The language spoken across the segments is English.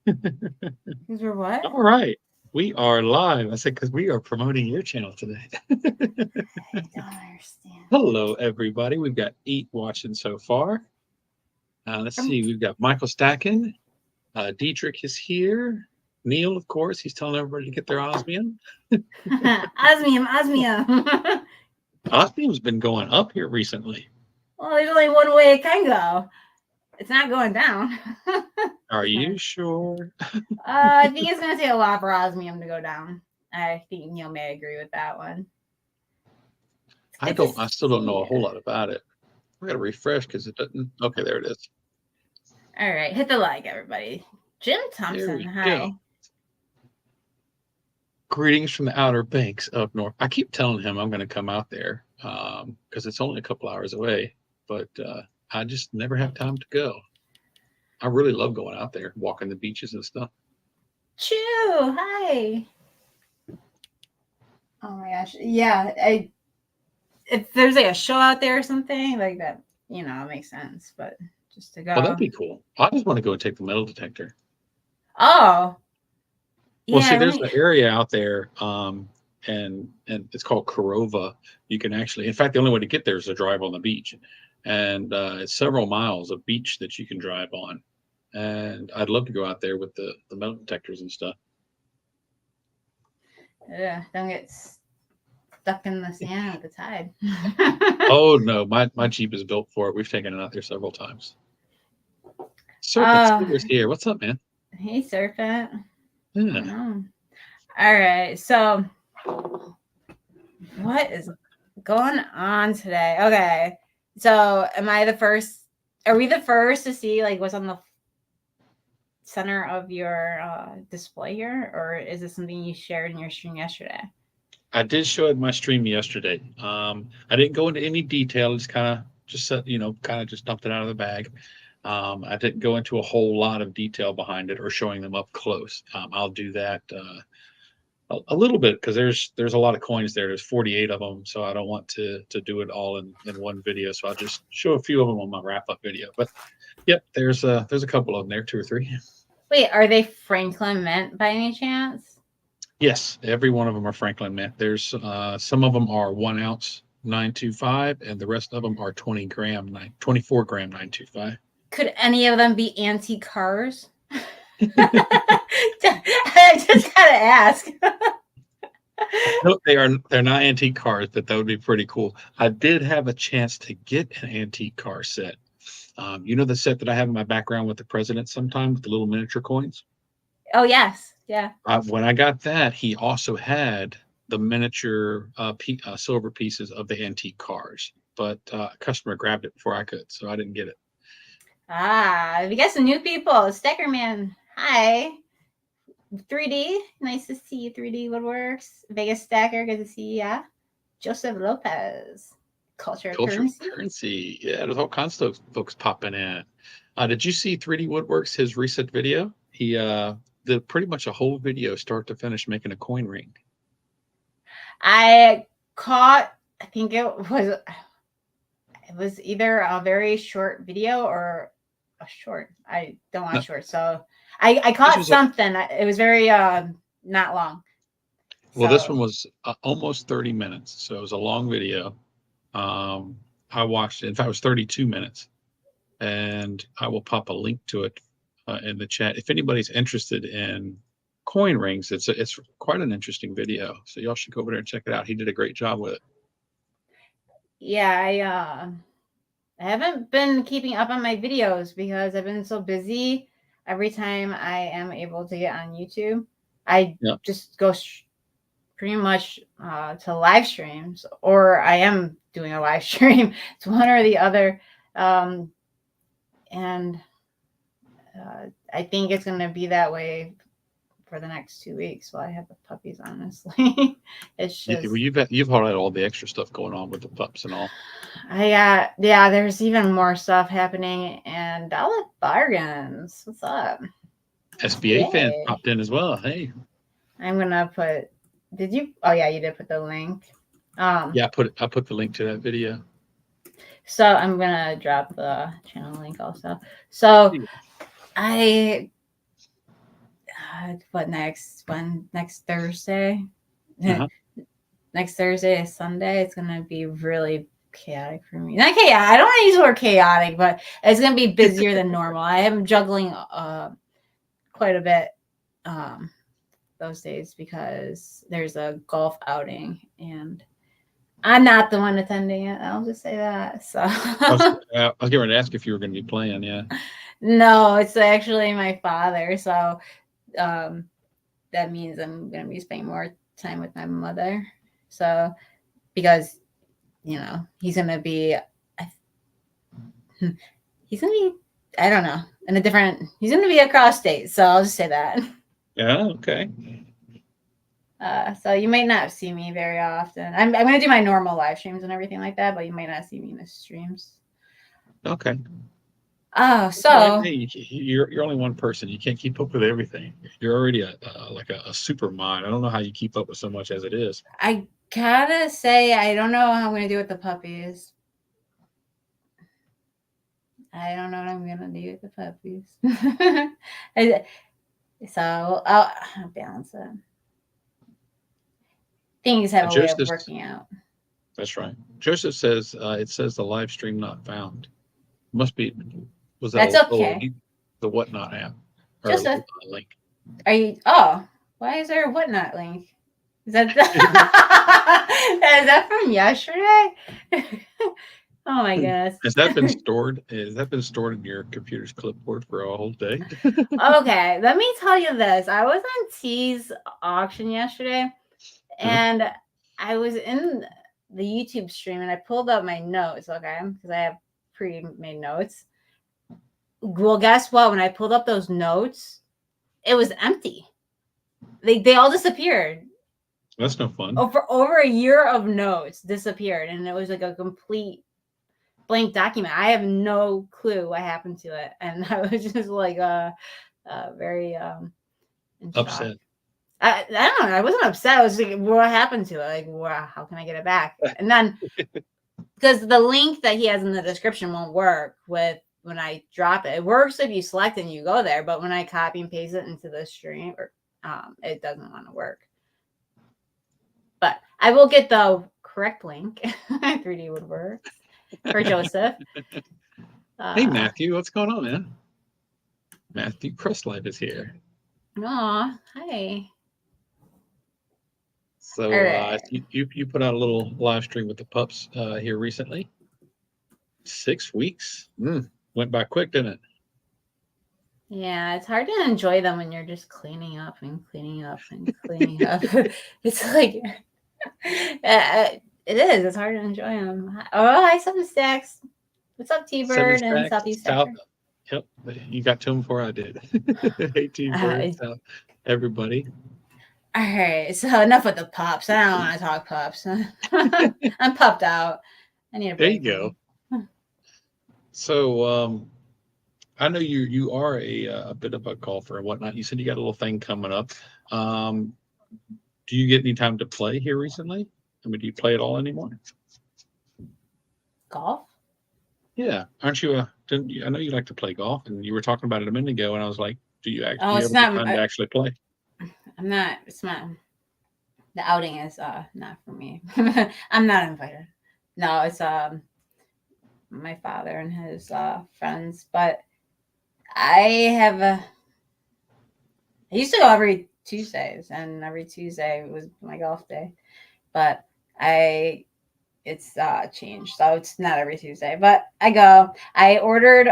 Because we're what? All right. We are live. I said because we are promoting your channel today. I don't understand. Hello, everybody. We've got 8 watching so far. Let's Um, see. We've got Michael Stacken. Dietrich is here. Neil, of course. He's telling everybody to get their osmium. osmium. Osmium's been going up here recently. Well, there's only one way it can go. It's not going down. Are you sure? I think it's going to take a lot for osmium to go down. I think Neil may agree with that one. I It's good don't. to I still don't know see a whole you. lot about it. I got to refresh because it doesn't. Okay, there it is. All right, hit the like, everybody. Jim There Thompson, we go. hi. Greetings from the Outer Banks of North. I keep telling him I'm going to come out there because it's only a couple hours away, but I just never have time to go. I really love going out there, walking the beaches and stuff. Chew, hi. Oh my gosh, yeah. If there's like a show out there or something like that, it makes sense. But just to Well, go. that'd be cool. I just want to go and take the metal detector. Oh, Well, see, yeah. Let there's me. an area out there, and it's called Korova. You can actually, in fact, the only way to get there is to drive on the beach, and it's several miles of beach that you can drive on. And I'd love to go out there with the metal detectors and stuff. Don't get stuck in the sand with the tide. Oh no, my Jeep is built for it. We've taken it out there several times. Serpent uh, Silver's here. What's up, man? hey, Serpent. I Yeah. know. All right. So, what is going on today? Okay. So, am I the first? Are we the first to see like what's on the center of your display here, or is this something you shared in your stream yesterday? I did show it in my stream yesterday. I didn't go into any detail. It's kind of just said, kind of just dumped it out of the bag. I didn't go into a whole lot of detail behind it or showing them up close. I'll do that a little bit because there's a lot of coins there. There's 48 of them, so I don't want to do it all in one video. So I'll just show a few of them on my wrap up video. But yep, there's a couple of them there, 2 or 3. Wait, are they Franklin Mint by any chance? Yes, every one of them are Franklin Mint. There's some of them are 1 ounce 925, and the rest of them are 24 gram 925. Could any of them be antique cars? I just gotta ask. No, they're not antique cars, but that would be pretty cool. I did have a chance to get an antique car set. The set that I have in my background with the president sometime with the little miniature coins. Oh yes, yeah. When I got that, he also had the miniature silver pieces of the antique cars, but a customer grabbed it before I could, so I didn't get it. We got some new people. Stacker Man, hi. 3D, nice to see you. 3D Woodworks, Vegas Stacker, good to see you. Yeah. Joseph Lopez, Culture of Culture Currency. currency. Yeah, there's all kinds of folks popping in. Did you see 3D Woodworks, his recent video? He did pretty much a whole video start to finish making a coin ring. I caught. I think it was either a very short video or a short. I don't No, watch short, so I this caught was a something. It was very not long. well, this So one was almost 30 minutes, so it was a long video. Um, I watched it. In fact, it was 32 minutes, and I will pop a link to it in the chat if anybody's interested in coin rings. It's quite an interesting video, so y'all should go over there and check it out. He did a great job with it. yeah, I haven't been keeping up on my videos because I've been so busy. Every time I am able to get on YouTube, I Yeah. just go pretty much to live streams, or I am doing a live stream. It's one or the other. Um, and I think it's going to be that way for the next 2 weeks while I have the puppies, honestly. It's just, You've had all the extra stuff going on with the pups and all. yeah, there's even more stuff happening. And Dollar Bargains, what's up? SBA fans Yay. popped in as well. Hey, I'm going to put, did you? Oh, yeah, you did put the link. yeah, I put the link to that video. So I'm going to drop the channel link also. So I what next Thursday? Uh-huh. Next Thursday is Sunday. It's gonna be really chaotic for me. Not chaotic. I don't want to use the word chaotic, but it's gonna be busier than normal. I am juggling quite a bit those days because there's a golf outing and I'm not the one attending it. I'll just say that. So I was getting ready to ask if you were going to be playing. Yeah. no, it's actually my father. So um, that means I'm going to be spending more time with my mother. So because he's going to be, he's going to be, I don't know, he's going to be across state. So I'll just say that. Yeah. Okay. So you might not see me very often. I'm going to do my normal live streams and everything like that, but you might not see me in the streams. Okay. Oh, Well, so hey, you're only one person. You can't keep up with everything. You're already like a super mod. I don't know how you keep up with so much as it is. I gotta say, I don't know how I'm going to do with the puppies. I don't know what I'm going to do with the puppies. So I'll balance it. Things have a way of Joseph, working out. that's right. Joseph says it says the live stream not found. Must be. Was that That's a little okay. the whatnot app or a Joseph, link? are you? Oh, why is there a whatnot link? Is that is that from yesterday? Oh my goodness. Has that been stored? Has that been stored in your computer's clipboard for a whole day? Okay, let me tell you this. I was on T's auction yesterday, Uh-huh. and I was in the YouTube stream, and I pulled up my notes, okay, because I have pre-made notes. Well, guess what? When I pulled up those notes, it was empty. They all disappeared. That's no fun. Over a year of notes disappeared, and it was like a complete blank document. I have no clue what happened to it, and I was just like very in shock. Upset. I don't know. I wasn't upset. I was like, what happened to it? Like, wow, how can I get it back? And then because the link that he has in the description won't work with when I drop it. It works if you select and you go there, but when I copy and paste it into the stream, it doesn't want to work. But I will get the correct link. 3D Woodworks for Joseph. Hey Matthew, what's going on, man? Matthew Crustlife is here. Aw, hi. So Right. you put out a little live stream with the pups here recently. 6 weeks. Went by quick, didn't it? Yeah, it's hard to enjoy them when you're just cleaning up and cleaning up and cleaning up. It's like it is. It's hard to enjoy them. Oh, hi, Seven Stacks. What's up, 7 T-Bird and stacks. Southeast South. Texas? Yep, you got to him before I did. 18 South. Everybody. All right, so enough with the pups. I don't want to talk pups. I'm pupped out. I need a break. There you go. So I know you are a bit of a golfer and whatnot. You said you got a little thing coming up. Do you get any time to play here recently? I mean, do you play at all anymore? Golf? Yeah, aren't you I know you like to play golf, and you were talking about it a minute ago, and I was like, do you Oh, ever it's get not. time to actually play? I'm not. It's not. The outing is not for me. I'm not invited. No, it's my father and his friends. But I used to go every Tuesdays, and every Tuesday was my golf day. But it's changed, so it's not every Tuesday. But I go. I ordered.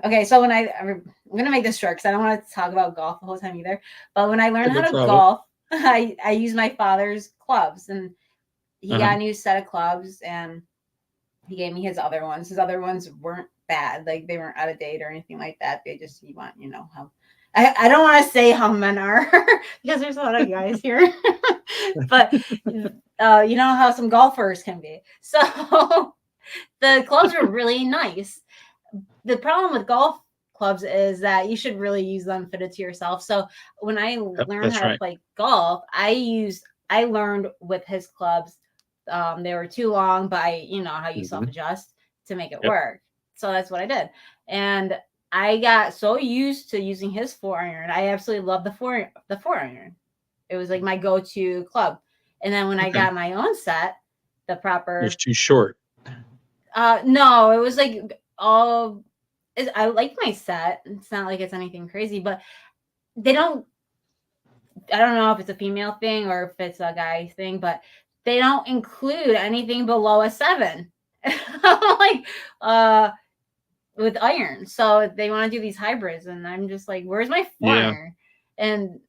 Okay, so when I'm gonna make this short because I don't want to talk about golf the whole time either. But when I learned No how to problem. golf, I use my father's clubs, and he got a new set of clubs, and he gave me his other ones. His other ones weren't bad, like they weren't out of date or anything like that. They just you want how. I don't want to say how men are because there's a lot of guys here, but you know how some golfers can be. So the clubs were really nice. The problem with golf clubs is that you should really use them fitted to yourself. So when I Yep, learned that's how to right. play golf, I learned with his clubs. They were too long, but you know how you Mhm. self adjust to make it Yep. work. So that's what I did. And I got so used to using his 4-iron. I absolutely love the 4-iron. It was like my go-to club. And then when I Okay. got my own set, the It was proper too short. no, it was like all I like my set. It's not like it's anything crazy, but they don't I don't know if it's a female thing or if it's a guy thing, but they don't include anything below a 7. Like with iron. So they want to do these hybrids and I'm just like, where's my 4 Yeah. iron? And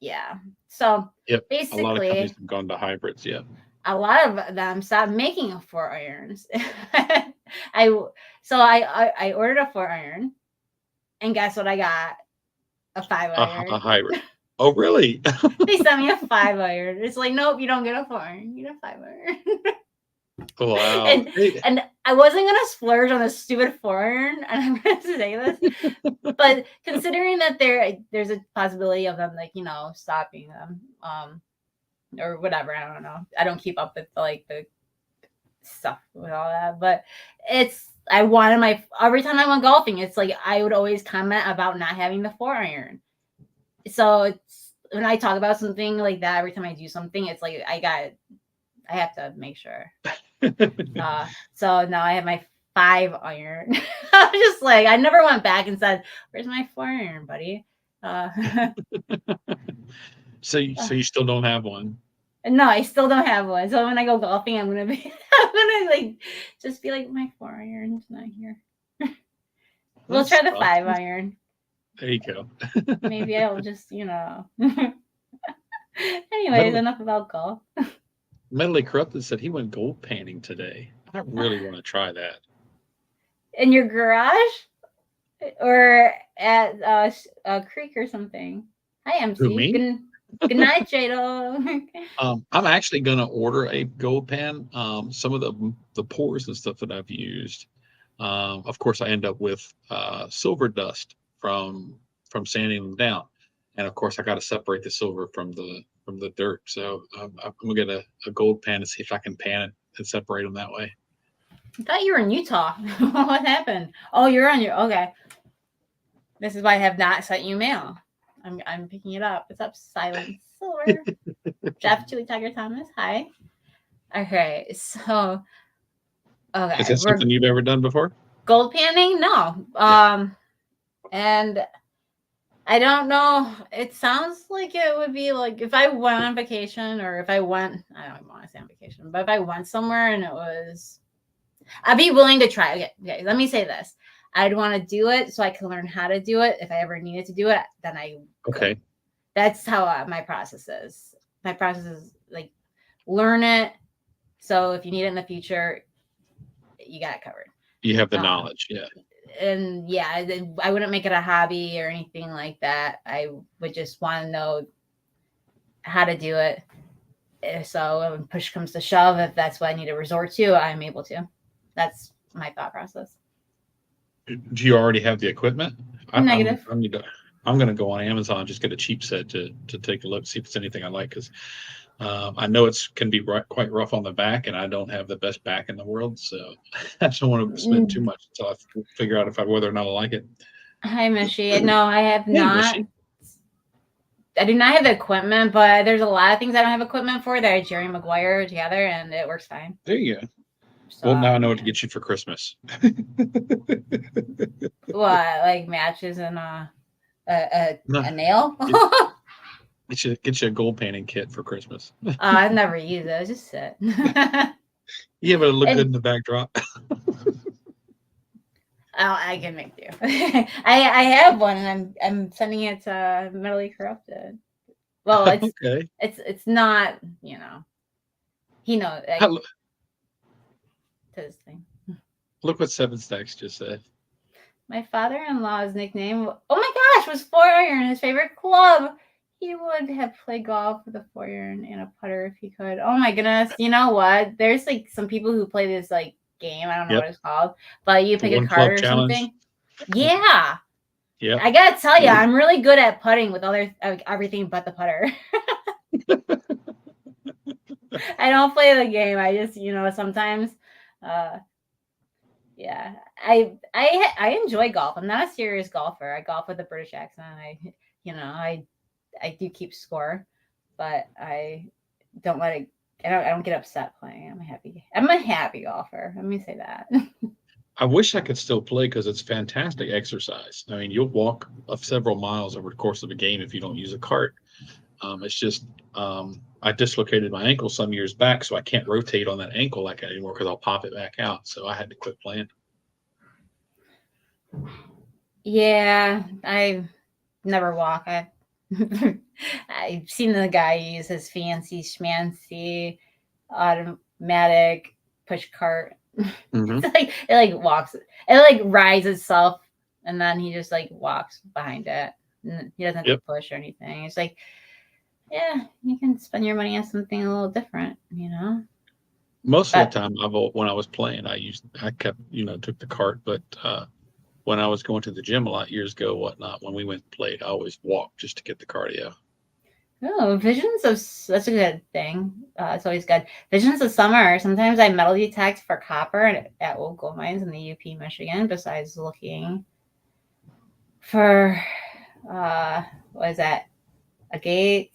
yeah. So Yep. A lot of companies basically have gone to hybrids. Yeah. a lot of them stopped making 4 irons. I I ordered a 4 iron and guess what I got? A 5 iron. A hybrid. Oh, really? They sent me a 5 iron. It's like, nope, you don't get a 4 iron. You get a 5 iron. Wow. and Hey, and I wasn't gonna splurge on a stupid 4 iron, and I'm gonna say this, but considering that there's a possibility of them like stopping them, or whatever. I don't know. I don't keep up with the stuff with all that, but I wanted my every time I went golfing, it's like I would always comment about not having the 4 iron. So it's when I talk about something like that, every time I do something, it's like I have to make sure. So now I have my 5 iron. I was just like, I never went back and said, "Where's my 4 iron, buddy?" so you still don't have one? No, I still don't have one. So when I go golfing, I'm gonna be, I'm gonna like just be like, my 4 iron's not here. We'll That's try the tough. 5 iron. There you go. Maybe I'll just. Anyways, Medley, enough about golf. Medley Corrupted said he went gold panning today. I really want to try that. In your garage or at a creek or something. Hi, Who, MC. me? Good night, Jado. I'm actually going to order a gold pan. Some of the pours and stuff that I've used, of course, I end up with silver dust from sanding them down, and of course, I got to separate the silver from the dirt. So I'm gonna get a gold pan and see if I can pan it and separate them that way. I thought you were in Utah. What happened? Oh, you're on your okay. This is why I have not sent you mail. I'm picking it up. It's up, Silent Silver. Jeff, Julie, Tiger, Thomas. Hi. Okay, so Is okay, that we're something you've ever done before? gold panning. No, Yeah. and I don't know. It sounds like it would be like if I went on vacation or if I went. I don't even want to say on vacation, but if I went somewhere and it was, I'd be willing to try. Okay. Let me say this. I'd want to do it so I can learn how to do it. If I ever needed to do it, then I Okay. that's how my process is. My process is like learn it. So if you need it in the future, you got it covered. You have the knowledge. Yeah. And yeah, I wouldn't make it a hobby or anything like that. I would just want to know how to do it. So when push comes to shove, if that's what I need to resort to, I'm able to. That's my thought process. Do you already have the equipment? Negative. I'm gonna go on Amazon and just get a cheap set to take a look, see if it's anything I like, because I know it's can be quite rough on the back, and I don't have the best back in the world, so I don't want to spend too much until I figure out whether or not I like it. Hi, Mishy. No, I have Hey, not. Mishy. I do not have the equipment, but there's a lot of things I don't have equipment for that are Jerry Maguire together, and it works fine. There you go. So, Well, now I know what to get you for Christmas. What, like matches and a nail? Get you a gold painting kit for Christmas. I've never used it. I just sit. Yeah, but it look good in the backdrop. I can make do. I have one, and I'm sending it to Mentally Corrupted. Well, it's Okay. it's not he knows like, his thing. Look what Seven Stacks just said. My father-in-law's nickname, oh my gosh, was 4-iron. His favorite club. He would have played golf with a 4-iron and a putter if he could. Oh my goodness! You know what? There's like some people who play this like game. I don't know what it's called, but you pick a card or something. Yeah. Yeah. I gotta tell you, I'm really good at putting with everything but the putter. I don't play the game. I just, sometimes, Yeah, I enjoy golf. I'm not a serious golfer. I golf with a British accent. I do keep score, but I don't let it. I don't get upset playing. I'm a happy golfer. Let me say that. I wish I could still play because it's fantastic exercise. I mean, you'll walk several miles over the course of a game if you don't use a cart. It's just I dislocated my ankle some years back, so I can't rotate on that ankle like that anymore because I'll pop it back out. So I had to quit playing. Yeah, I never walk. I've seen the guy use his fancy schmancy automatic push cart. Hmm. It like walks. It like rides itself, and then he just like walks behind it. And he doesn't have to Yep. push or anything. It's like, yeah, you can spend your money on something a little different, Most of the But time, when I was playing, I kept took the cart, but when I was going to the gym a lot years ago, whatnot, when we went and played, I always walked just to get the cardio. oh, visions of that's a good thing. It's always good. Visions of summer. Sometimes I metal detect for copper at old gold mines in the UP, Michigan. Besides looking for what is that? Agates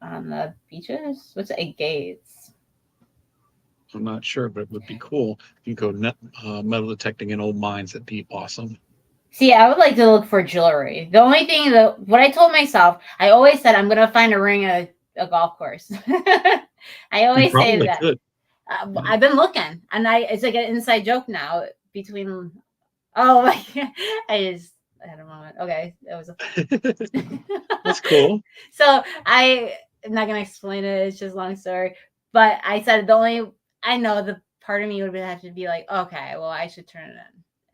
on the beaches. What's agates? I'm not sure, but it would be cool if you go metal detecting in old mines. That'd be awesome. See, I would like to look for jewelry. The only thing that what I told myself, I always said I'm gonna find a ring at a golf course. I You always say probably that. could. Yeah. I've been looking, and it's like an inside joke now between. Oh my! I had a moment. Okay, that was. That's cool. So I'm not gonna explain it. It's just a long story. But I said the only I know the part of me would have to be like, okay, well I should turn it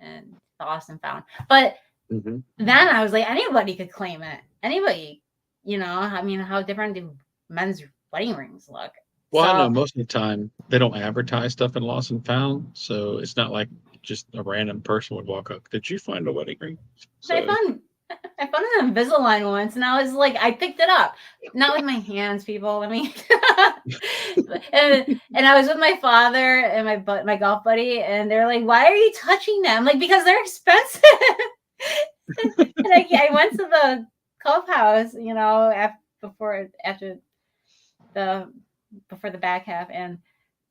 in and lost and found. But Hmm. then I was like, anybody could claim it. Anybody, I mean, how different do men's wedding rings look? Well, I know So most of the time they don't advertise stuff in Lost and Found, so it's not like just a random person would walk up. Did you find a wedding ring? I So found I found an Invisalign once, and I was like, I picked it up, not with my hands, people. Let me. and I was with my father and my golf buddy, and they're like, "Why are you touching them?" Like, because they're expensive. And I went to the clubhouse, after the before the back half, and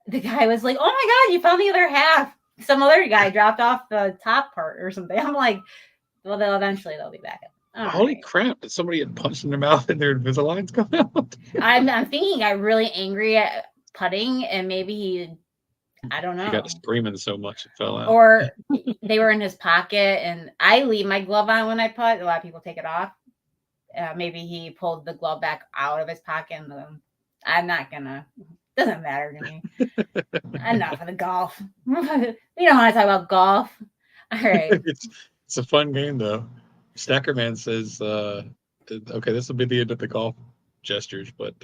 the guy was like, "Oh my god, you found the other half." Some other guy dropped off the top part or something. I'm like, well, they'll be back. All holy right. crap! Did somebody get punched in their mouth and their Invisaligns come out? I'm thinking he got really angry at putting, and maybe I don't He got know, to screaming so much it fell out. or they were in his pocket, and I leave my glove on when I putt. A lot of people take it off. Maybe he pulled the glove back out of his pocket, and I'm not gonna. Doesn't matter to me. Enough of the golf. We don't want to talk about golf. All right. It's a fun game though. Stackerman says, okay, this will be the end of the golf gestures, but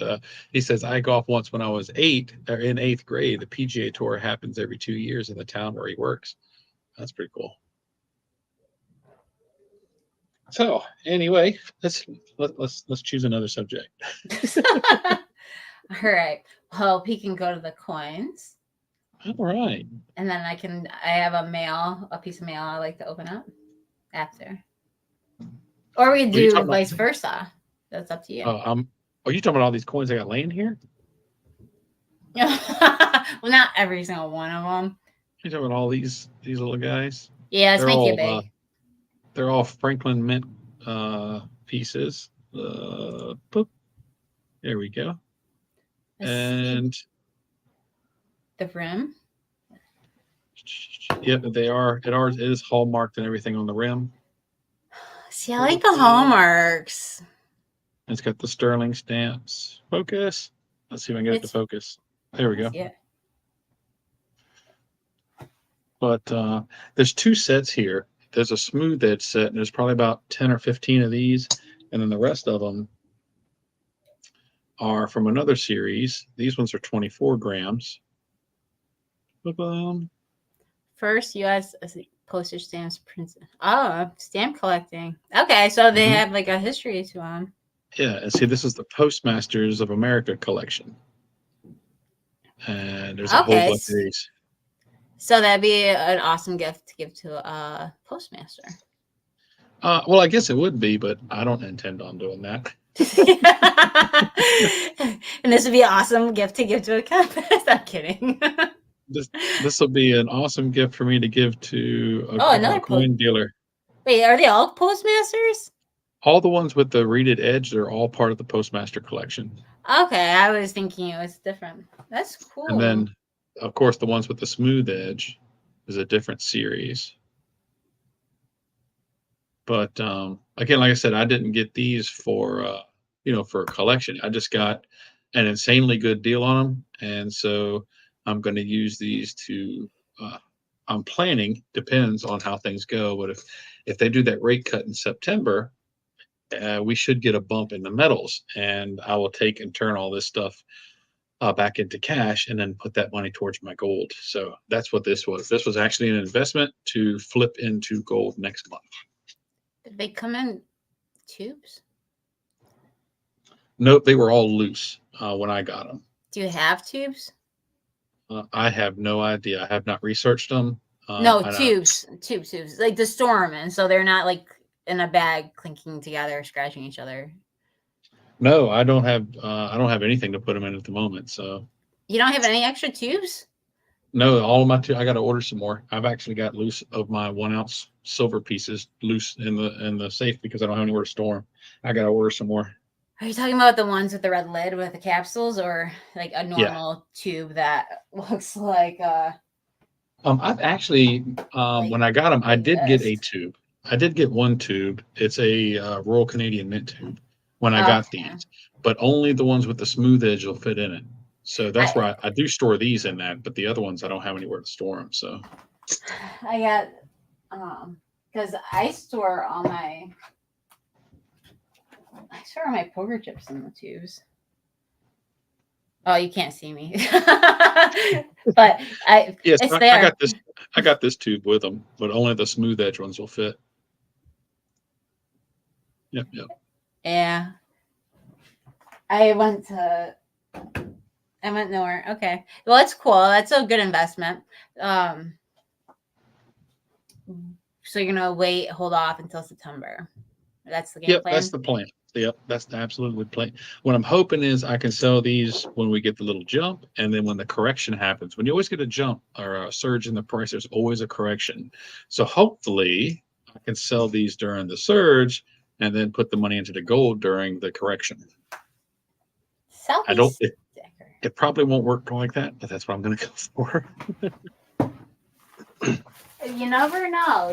he says I golfed once when I was in eighth grade. The PGA Tour happens every 2 years in the town where he works. That's pretty cool. So anyway, let's choose another subject. All right. Well, he can go to the coins. All right. And then I have a piece of mail I like to open up after. Or we Are you do talking vice about? versa. That's up to you. Are you talking about all these coins I got laying here? Well, not every single one of them. You talking about all these little guys? Yeah, let's They're make it all big. they're all Franklin Mint pieces. Boop. There we go. Let's And see the rim. yeah, they are. It is hallmarked and everything on the rim. See, I like the hallmarks. It's got the sterling stamps. Focus. Let's see if I can get it to focus. There we go. Yeah. But there's two sets here. There's a smooth edge set, and there's probably about 10 or 15 of these, and then the rest of them are from another series. These ones are 24 grams. Ba-bum. First, U.S. postage stamps prints. Oh, stamp collecting. Okay, so they have like a history to them. Yeah, and see, this is the Postmasters of America collection. And there's a whole bunch of these. So that'd be an awesome gift to give to a postmaster. Well, I guess it would be, but I don't intend on doing that. And this would be an awesome gift to give to a campus. I'm kidding. This will be an awesome gift for me to give to Oh, a coin dealer. Wait, are they all postmasters? All the ones with the reeded edge, they're all part of the Postmaster collection. Okay, I was thinking it was different. That's And cool. then, of course, the ones with the smooth edge is a different series. But again, like I said, I didn't get these for for a collection. I just got an insanely good deal on them, and so I'm going to use these to. I'm planning, depends on how things go, but if they do that rate cut in September, we should get a bump in the metals, and I will take and turn all this stuff back into cash and then put that money towards my gold. So that's what this was. This was actually an investment to flip into gold next month. Did they come in tubes? Nope, they were all loose when I got them. Do you have tubes? I have no idea. I have not researched them. No, tubes, like the storm, and so they're not like in a bag clinking together, scratching each other. No, I don't have anything to put them in at the moment. So you don't have any extra tubes? No, all of my I got to order some more. I've actually got loose of my 1 ounce silver pieces loose in the safe because I don't have anywhere to store them. I got to order some more. Are you talking about the ones with the red lid with the capsules, or like a normal tube that looks like I've actually when I got them, I did get a tube. I did get one tube. It's a Royal Canadian Mint tube when I got these, but only the ones with the smooth edge will fit in it. So that's where I do store these in that, but the other ones I don't have anywhere to store them. So I got because I store all my poker chips in the tubes. Oh, you can't see me, but it's there. I got this tube with them, but only the smooth edge ones will fit. Yep. Yeah. I went nowhere. Okay. Well, it's cool. That's a good investment. So you're gonna hold off until September. That's the game plan. That's the plan. Yep, that's the absolute plan. What I'm hoping is I can sell these when we get the little jump, and then when the correction happens. When you always get a jump or a surge in the price, there's always a correction. So hopefully I can sell these during the surge and then put the money into the gold during the correction. It probably won't work like that, but that's what I'm going to go for. You never know,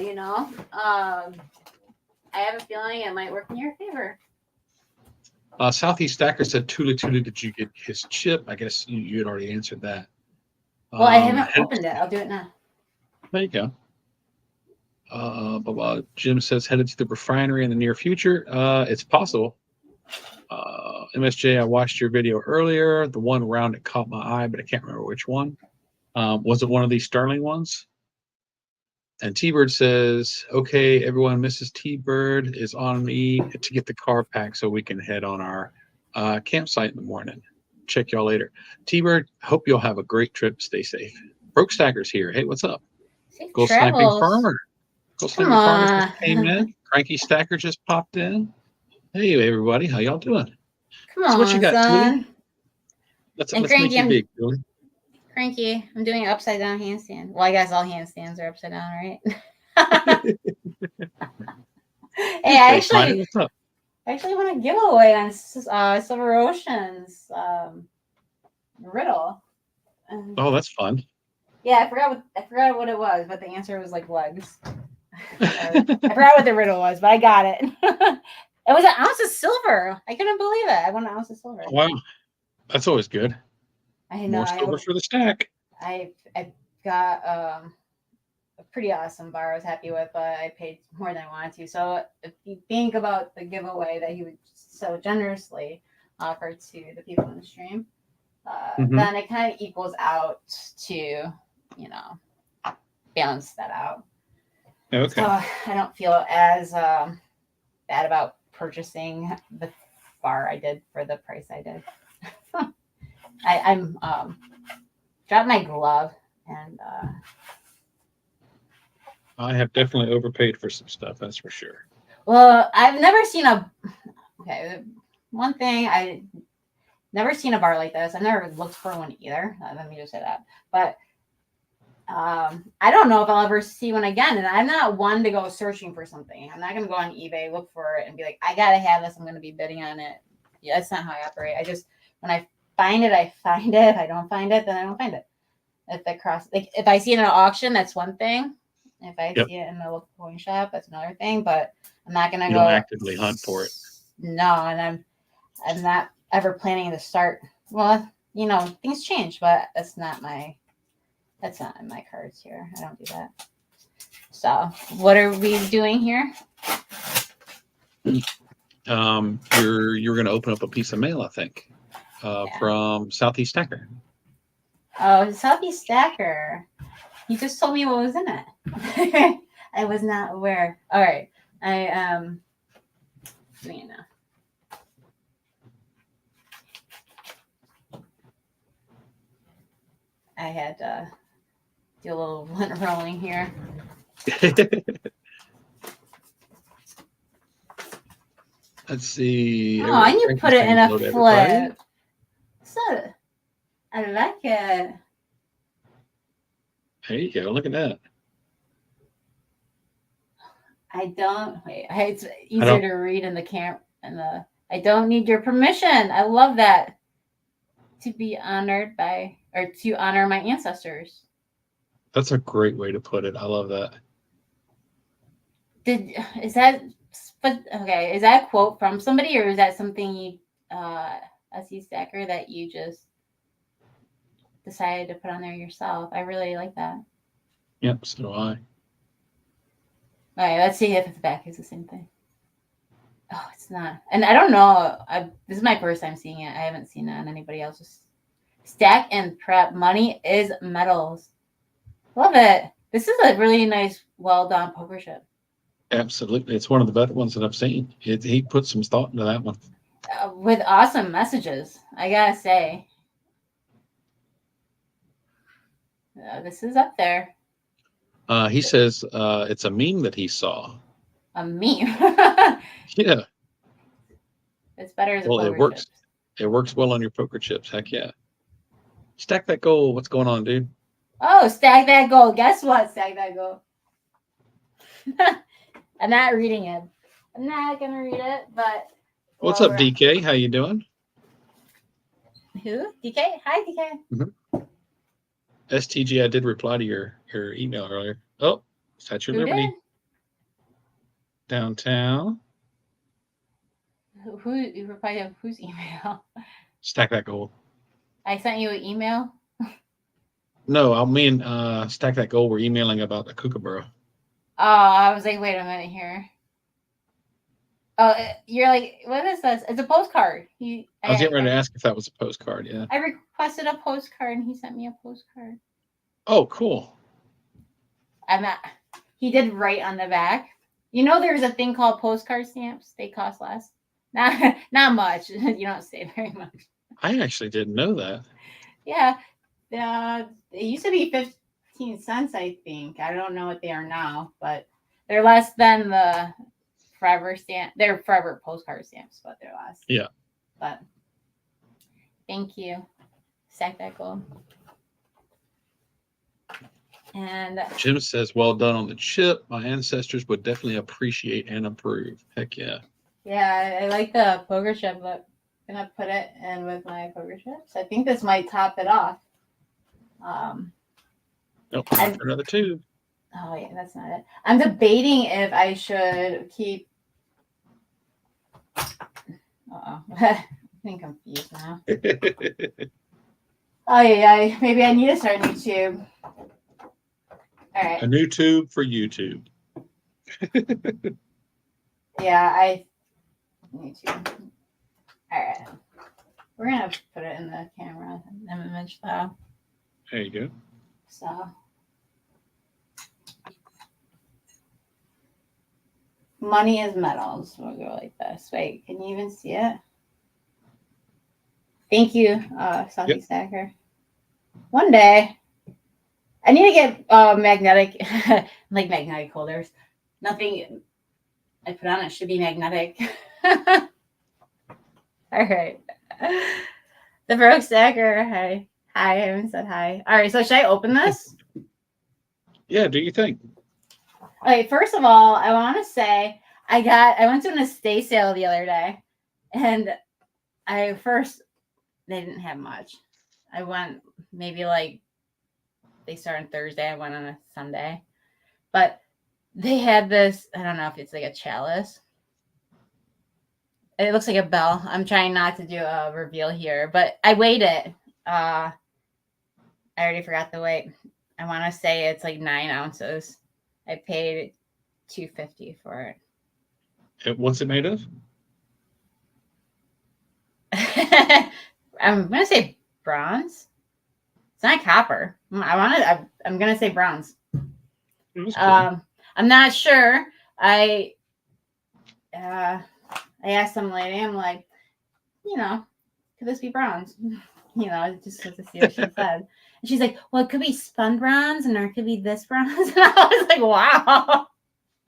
I have a feeling it might work in your favor. Southeast Stacker said, TuliTuli, did you get his chip? I guess you had already answered that. Well, I haven't opened it. I'll do it now. There you go. Jim says, headed to the refinery in the near future. It's possible. MSJ, I watched your video earlier. The one round that caught my eye, but I can't remember which one. Was it one of these Sterling ones? And T-Bird says, okay, everyone, Mrs. T-Bird is on me to get the car packed so we can head on our campsite in the morning. Check y'all later. T-Bird, hope you'll have a great trip. Stay safe. Broke Stacker's here. Hey, what's up? Go Sniping Farmer. Go Sniping Farmer just came in. Cranky Stacker just popped in. Hey, everybody. How y'all doing? Come on, so what you got, son. Let's make you big, Julie. Cranky, I'm doing an upside down handstand. Well, I guess all handstands are upside down, right? Hey, I actually want a giveaway on Silver Ocean's riddle. Oh, that's fun. Yeah, I forgot what it was, but the answer was like legs. I forgot what the riddle was, but I got it. It was an ounce of silver. I couldn't believe it. I won an ounce of silver. Wow, that's always good. I know. More silver for the stack. I got a pretty awesome bar I was happy with, but I paid more than I wanted to. So if you think about the giveaway that he would so generously offer to the people in the stream, then it kind of equals out to, balance that out. Okay. So I don't feel as bad about purchasing the bar I did for the price I did. I'm dropped my glove and I have definitely overpaid for some stuff. That's for sure. Well, I've never seen a. Okay, one thing I never seen a bar like this. I've never looked for one either. Let me just say that. But I don't know if I'll ever see one again. And I'm not one to go searching for something. I'm not going to go on eBay, look for it, and be like, I got to have this. I'm going to be bidding on it. Yeah, that's not how I operate. I just, when I find it, I find it. If I don't find it, then I don't find it. If I see it in an auction, that's one thing. If I Yep. see it in the local coin shop, that's another thing. But I'm not going to You go don't actively hunt for it. No, and I'm not ever planning to start. Well, things change, but that's not in my cards here. I don't do that. So, what are we doing here? You're going to open up a piece of mail, I think, Yeah. from Southeast Stacker. Oh, Southeast Stacker. He just told me what was in it. I was not aware. All right, I doing it now. I had to do a little lint rolling here. Let's see. Oh, and you put it in a flip. So, I like it. There you go. Look at that. It's easier to read in the camp I don't need your permission. I love that. To be honored by, or to honor my ancestors. That's a great way to put it. I love that. Is that a quote from somebody, or is that something you, SE Stacker, that you just decided to put on there yourself? I really like that. Yep, so do I. All right, let's see if the back is the same thing. Oh, it's not. And I don't know. This is my first time seeing it. I haven't seen it on anybody else's. Stack and prep. Money is metals. Love it. This is a really nice, well done poker chip. Absolutely. It's one of the better ones that I've seen. He put some thought into that one. With awesome messages, I gotta say. This is up there. He says it's a meme that he saw. A meme? Yeah. It's better as a well, poker it works. chips. It works well on your poker chips. Heck yeah. Stack that gold. What's going on, dude? Oh, stack that gold. Guess what? Stack that gold. I'm not reading it. I'm not gonna read it, but what's up, DK? How you doing? Who? DK? Hi, DK. Mm-hmm. STG, I did reply to your email earlier. Oh, Statue of Liberty. Did? Downtown. Who you replied to whose email? Stack that gold. I sent you an email. No, me and Stack That Gold were emailing about the Kookaburra. Oh, I was like, wait a minute here. Oh, you're like, what is this? It's a postcard. I was getting ready to ask if that was a postcard. Yeah. I requested a postcard, and he sent me a postcard. Oh, cool. He did write on the back. There's a thing called postcard stamps. They cost less. Not much. You don't save very much. I actually didn't know that. Yeah. It used to be 15 cents, I think. I don't know what they are now, but they're less than the forever stamp. They're forever postcard stamps, but they're less. Yeah. But thank you. Stack that gold. And Jim says, well done on the chip. My ancestors would definitely appreciate and approve. Heck yeah. Yeah, I like the poker chip, but I'm going to put it in with my poker chips. I think this might top it off. Nope, for another two. Oh, yeah, that's not it. I'm debating if I should keep... Uh-oh. I'm getting confused now. Oh, yeah. Maybe I need to start a new tube. All right. A new tube for YouTube. Yeah, I need to. All right. We're going to put it in the camera image file. There you go. So. Money is metals. We'll go like this. Wait, can you even see it? Thank you, Southeast Stacker. One day, I need to get magnetic, like magnetic holders. Nothing I put on it should be magnetic. All right. The Broke Stacker. Hi. Hi. I haven't said hi. All right. So should I open this? Yeah, do you think? Okay. First of all, I want to say I went to an estate sale the other day, and they didn't have much. I went maybe like they start on Thursday. I went on a Sunday, but they had this. I don't know if it's like a chalice. It looks like a bell. I'm trying not to do a reveal here, but I weighed it. I already forgot the weight. I want to say it's like 9 ounces. I paid $250 for it. What's it made of? I'm gonna say bronze. It's not copper. I'm gonna say bronze. Cool. I'm not sure. I asked some lady. I'm like, could this be bronze? Just to see what she said. And she's like, well, it could be spun bronze, and it could be this bronze. And I was like, wow.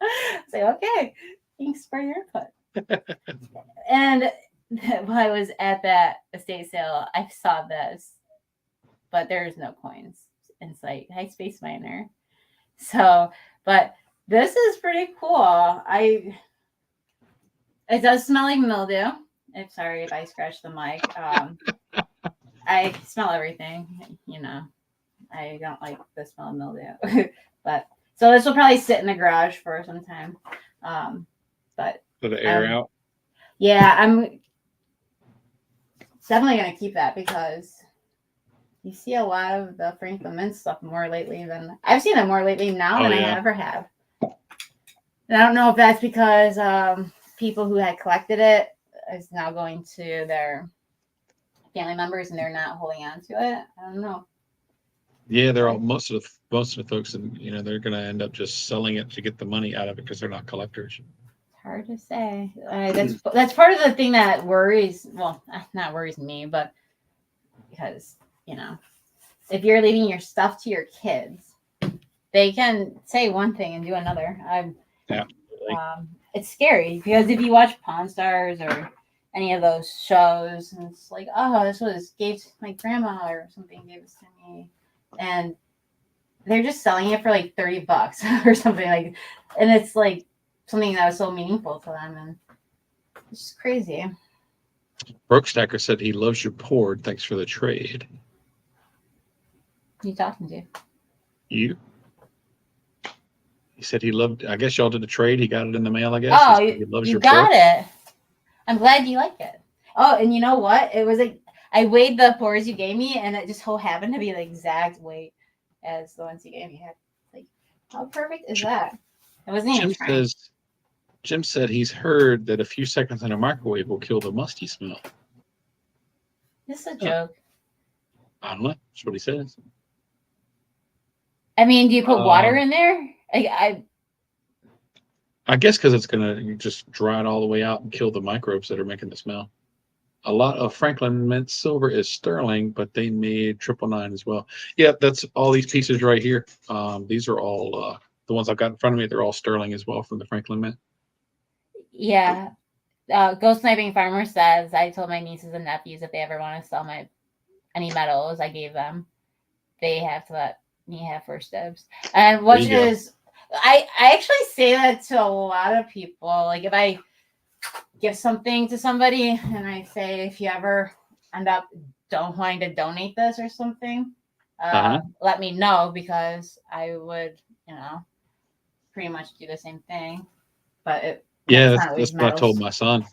I was like, okay, thanks for your input. And while I was at that estate sale, I saw this, but there's no coins in sight. Hi, Space Miner. So, but this is pretty cool. It does smell like mildew. I'm sorry if I scratched the mic. I smell everything. I don't like the smell of mildew. But so this will probably sit in the garage for some time. But For the air out. Yeah, I'm definitely gonna keep that because you see a lot of the Franklin Mint stuff more lately than I've seen it more lately now than I ever have. And I don't know if that's because people who had collected it is now going to their family members and they're not holding on to it. I don't know. Yeah, they're all most of the folks, and they're going to end up just selling it to get the money out of it because they're not collectors. It's hard to say. That's part of the thing that worries. Well, not worries me, but because if you're leaving your stuff to your kids, they can say one thing and do another. It's scary because if you watch Pawn Stars or any of those shows, and it's like, oh, this was gave to my grandma or something gave this to me, and they're just selling it for like $30 or something like, and it's like something that was so meaningful to them, and it's just crazy. Broke Stacker said he loves your board. Thanks for the trade. Who you talking to? You. He said he loved. I guess y'all did a trade. He got it in the mail. I guess. Oh, he loves you got it. I'm glad you like it. Oh, and you know what? It was like I weighed the pores you gave me, and it just so happened to be the exact weight as the ones you gave me. Like, how perfect is that? It wasn't even trying. Jim said he's heard that a few seconds in a microwave will kill the musty smell. This is a joke. I don't know. That's what he says. I mean, do you put water in there? I guess because it's going to just dry it all the way out and kill the microbes that are making the smell. A lot of Franklin Mint silver is sterling, but they made 999 as well. Yeah, that's all these pieces right here. These are all the ones I've got in front of me. They're all sterling as well from the Franklin Mint. Yeah. Ghost Sniping Farmer says, I told my nieces and nephews if they ever want to sell any metals I gave them, they have to let me have first dibs. And which is, I actually say that to a lot of people. Like if I give something to somebody and I say, if you ever end up don't wanting to donate this or something, let me know because I would, pretty much do the same thing. But that's what I told my son.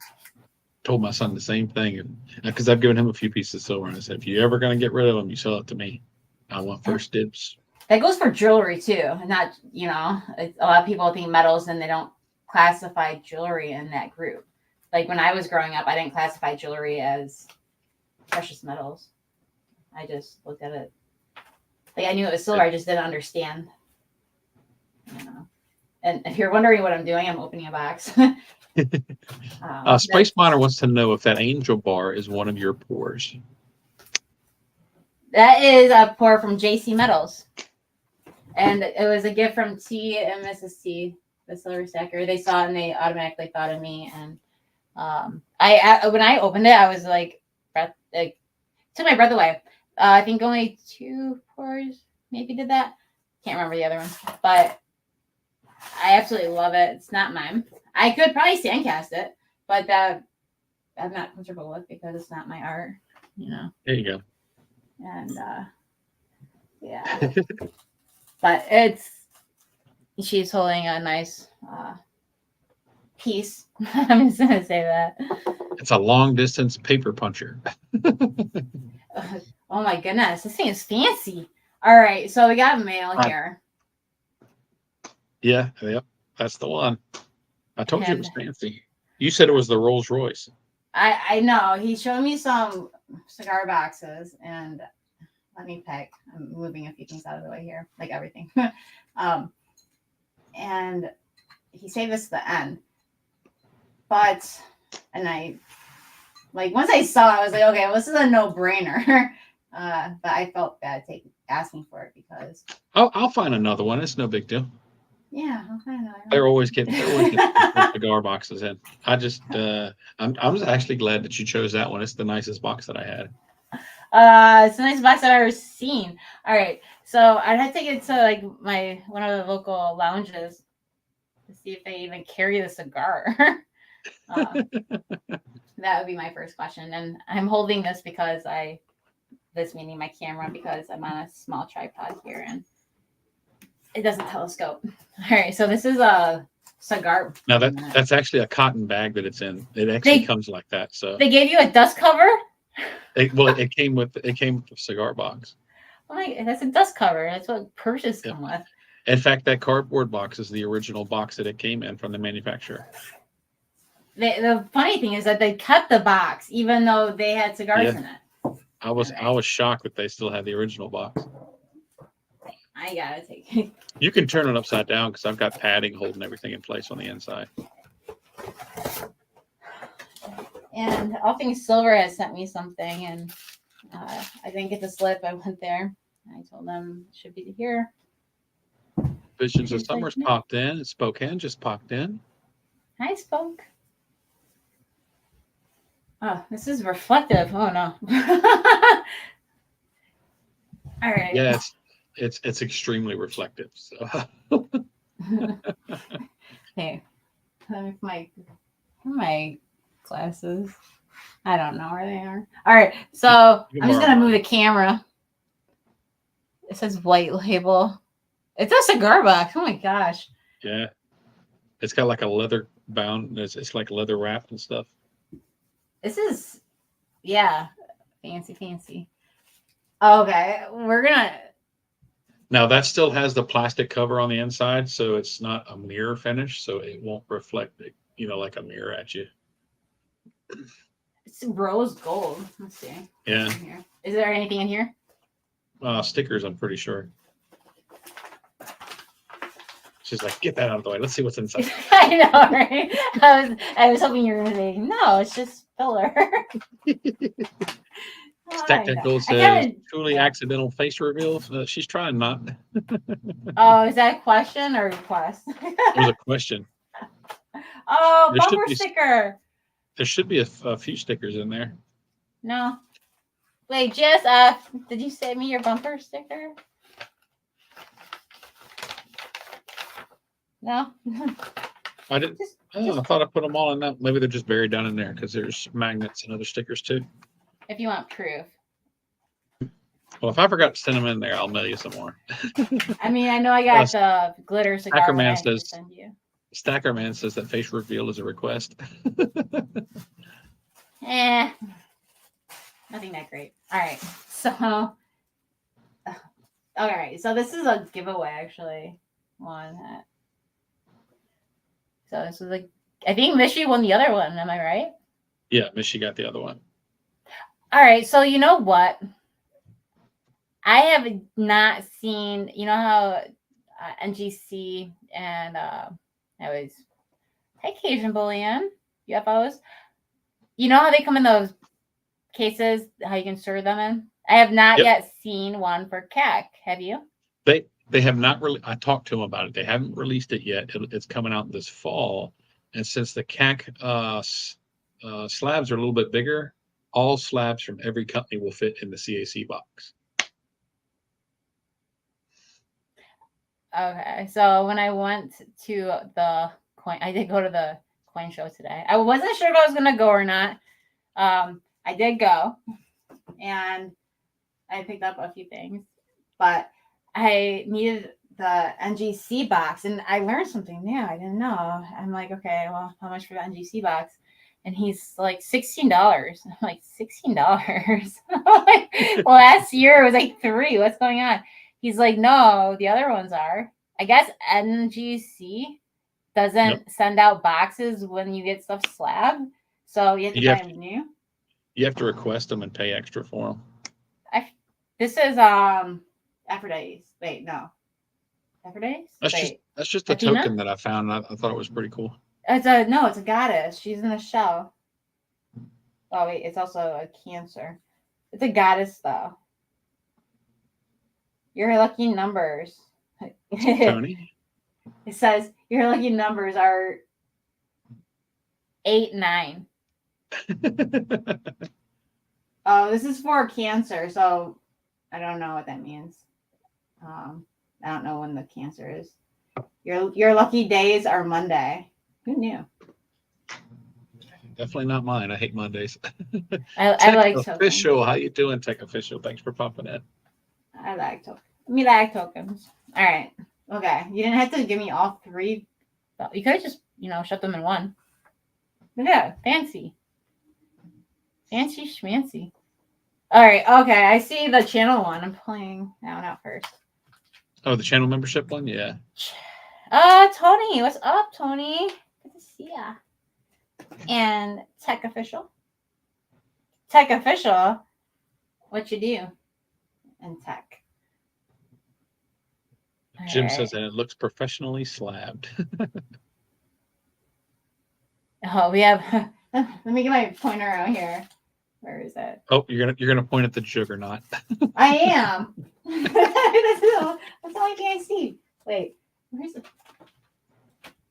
Told my son the same thing, because I've given him a few pieces of silver, and I said, if you're ever going to get rid of them, you sell it to me. I want first dibs. That goes for jewelry too. Not, a lot of people think metals and they don't classify jewelry in that group. Like when I was growing up, I didn't classify jewelry as precious metals. I just looked at it. Like I knew it was silver. I just didn't understand. And if you're wondering what I'm doing, I'm opening a box. Space Miner wants to know if that angel bar is one of your pours. That is a pour from JC Metals. And it was a gift from T and Mrs. T, the silver stacker. They saw it and they automatically thought of me. And I when I opened it, I was like, took my breath away. I think only 2 pours maybe did that. Can't remember the other one, but I absolutely love it. It's not mine. I could probably sandcast it, but that I'm not comfortable with because it's not my art, you know. There you go. And yeah, but she's holding a nice piece. I'm just gonna say that. It's a long distance paper puncher. Oh my goodness, this thing is fancy. All right, so we got mail here. Yeah, yep, that's the one. I told you it was And fancy. You said it was the Rolls Royce. I know. He showed me some cigar boxes, and let me pick. I'm moving a few things out of the way here, like everything. And he saved this to the end. But, and I, like, once I saw it, I was like, okay, well, this is a no-brainer. But I felt bad asking for it because. I'll find another one. It's no big deal. Yeah, I'll find another one. They're always getting cigar boxes in. I just, I was actually glad that you chose that one. It's the nicest box that I had. It's the nicest box I've ever seen. All right, so I'd have to take it to like one of the local lounges to see if they even carry the cigar. That would be my first question, and I'm holding this because this meaning my camera because I'm on a small tripod here and it doesn't telescope. All right, so this is a cigar. Now that's actually a cotton bag that it's in. It actually comes like that. So they gave you a dust cover. It came with the cigar box. Oh my, that's a dust cover. That's what purses come with. In fact, that cardboard box is the original box that it came in from the manufacturer. The funny thing is that they cut the box even though they had cigars in it. I was shocked that they still had the original box. I gotta take it. You can turn it upside down because I've got padding holding everything in place on the inside. And All Things Silver has sent me something, and I didn't get the slip. I went there. I told them it should be here. Visions of Summer's popped in. Spokane just popped in. Hi, Spoke. Oh, this is reflective. Oh no. All right. Yeah, it's extremely reflective. So. Hey, my glasses. I don't know where they are. All right, so I'm just gonna move the camera. It says white label. It's a cigar box. Oh my gosh. Yeah, it's got like a leather bound. It's like leather wrapped and stuff. This is, yeah, fancy. Okay, we're gonna. Now that still has the plastic cover on the inside, so it's not a mirror finish, so it won't reflect it, like a mirror at you. It's rose gold. Let's see. Yeah. Is there anything in here? Stickers, I'm pretty sure. She's like, get that out of the way. Let's see what's inside. I know, right? I was hoping you were going to say, no, it's just filler. Stack that gold says, truly accidental face reveal. She's trying not. Oh, is that a question or request? It was a question. Oh, bumper sticker. There should be a few stickers in there. No. Wait, Jess, did you send me your bumper sticker? No? I didn't. I thought I put them all in that. Maybe they're just buried down in there because there's magnets and other stickers too. If you want proof. Well, if I forgot to send them in there, I'll mail you some more. I mean, I know I got the glitter cigar. Stackerman says, Stackerman says that face reveal is a request. Nothing that great. All right. So, all right. So this is a giveaway, actually. So this was like, I think Mishy won the other one. Am I right? Yeah, Mishy got the other one. All right. So you know what? I have not seen, how NGC and I was, hey, Cajun Bullion, UFOs. You know how they come in those cases, how you can store them in? I have not yet seen one for CAC. Have you? They have not really. I talked to them about it. They haven't released it yet. It's coming out this fall, and since the CAC slabs are a little bit bigger, all slabs from every company will fit in the CAC box. Okay, so when I went to the coin, I did go to the coin show today. I wasn't sure if I was gonna go or not. I did go, and I picked up a few things, but I needed the NGC box, and I learned something new. I didn't know. I'm like, okay, well, how much for the NGC box? And he's like $16. I'm like, $16. Like, last year it was like $3. What's going on? He's like, no, the other ones are. I guess NGC doesn't send out boxes when you get stuff slabbed, so you have to buy them new. You have to request them and pay extra for them. This is Aphrodite's. Wait, no. Aphrodite's? That's just a Athena? token that I found. I thought it was pretty cool. It's a goddess. She's in the shell. Oh wait, it's also a Cancer. It's a goddess though. Your lucky numbers. Tony. It says your lucky numbers are 8, 9. Oh, this is for Cancer, so I don't know what that means. I don't know when the Cancer is. Your lucky days are Monday. Who knew? Definitely not mine. I hate Mondays. I like official. How you doing, Tech Official? Thanks for popping in. I like tokens. Me like tokens. All right. Okay. You didn't have to give me all 3. You could have just, shut them in one. Look at that. Fancy. Fancy schmancy. All right. Okay. I see the channel one. I'm pulling that one out first. Oh, the channel membership one? Yeah. Tony. What's up, Tony? Good to see ya. And Tech Official. Tech Official. What you do in tech? Jim says that it looks professionally slabbed. Oh, we have. Let me get my pointer out here. Where is it? Oh, you're gonna point at the juggernaut. I am. That's the only thing I see. Wait, where's it?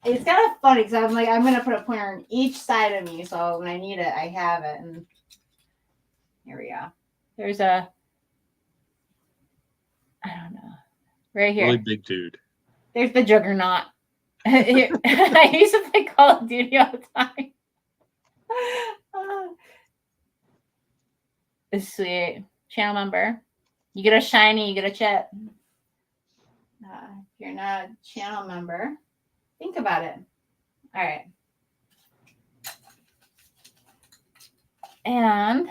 It's kind of funny because I'm like, I'm gonna put a pointer on each side of me, so when I need it, I have it. And here we go. There's a. I don't know. Right here. Really big dude. There's the juggernaut. I used to play Call of Duty all the time. It's sweet. Channel member. You get a shiny, you get a chip. If you're not a channel member, think about it. All right. And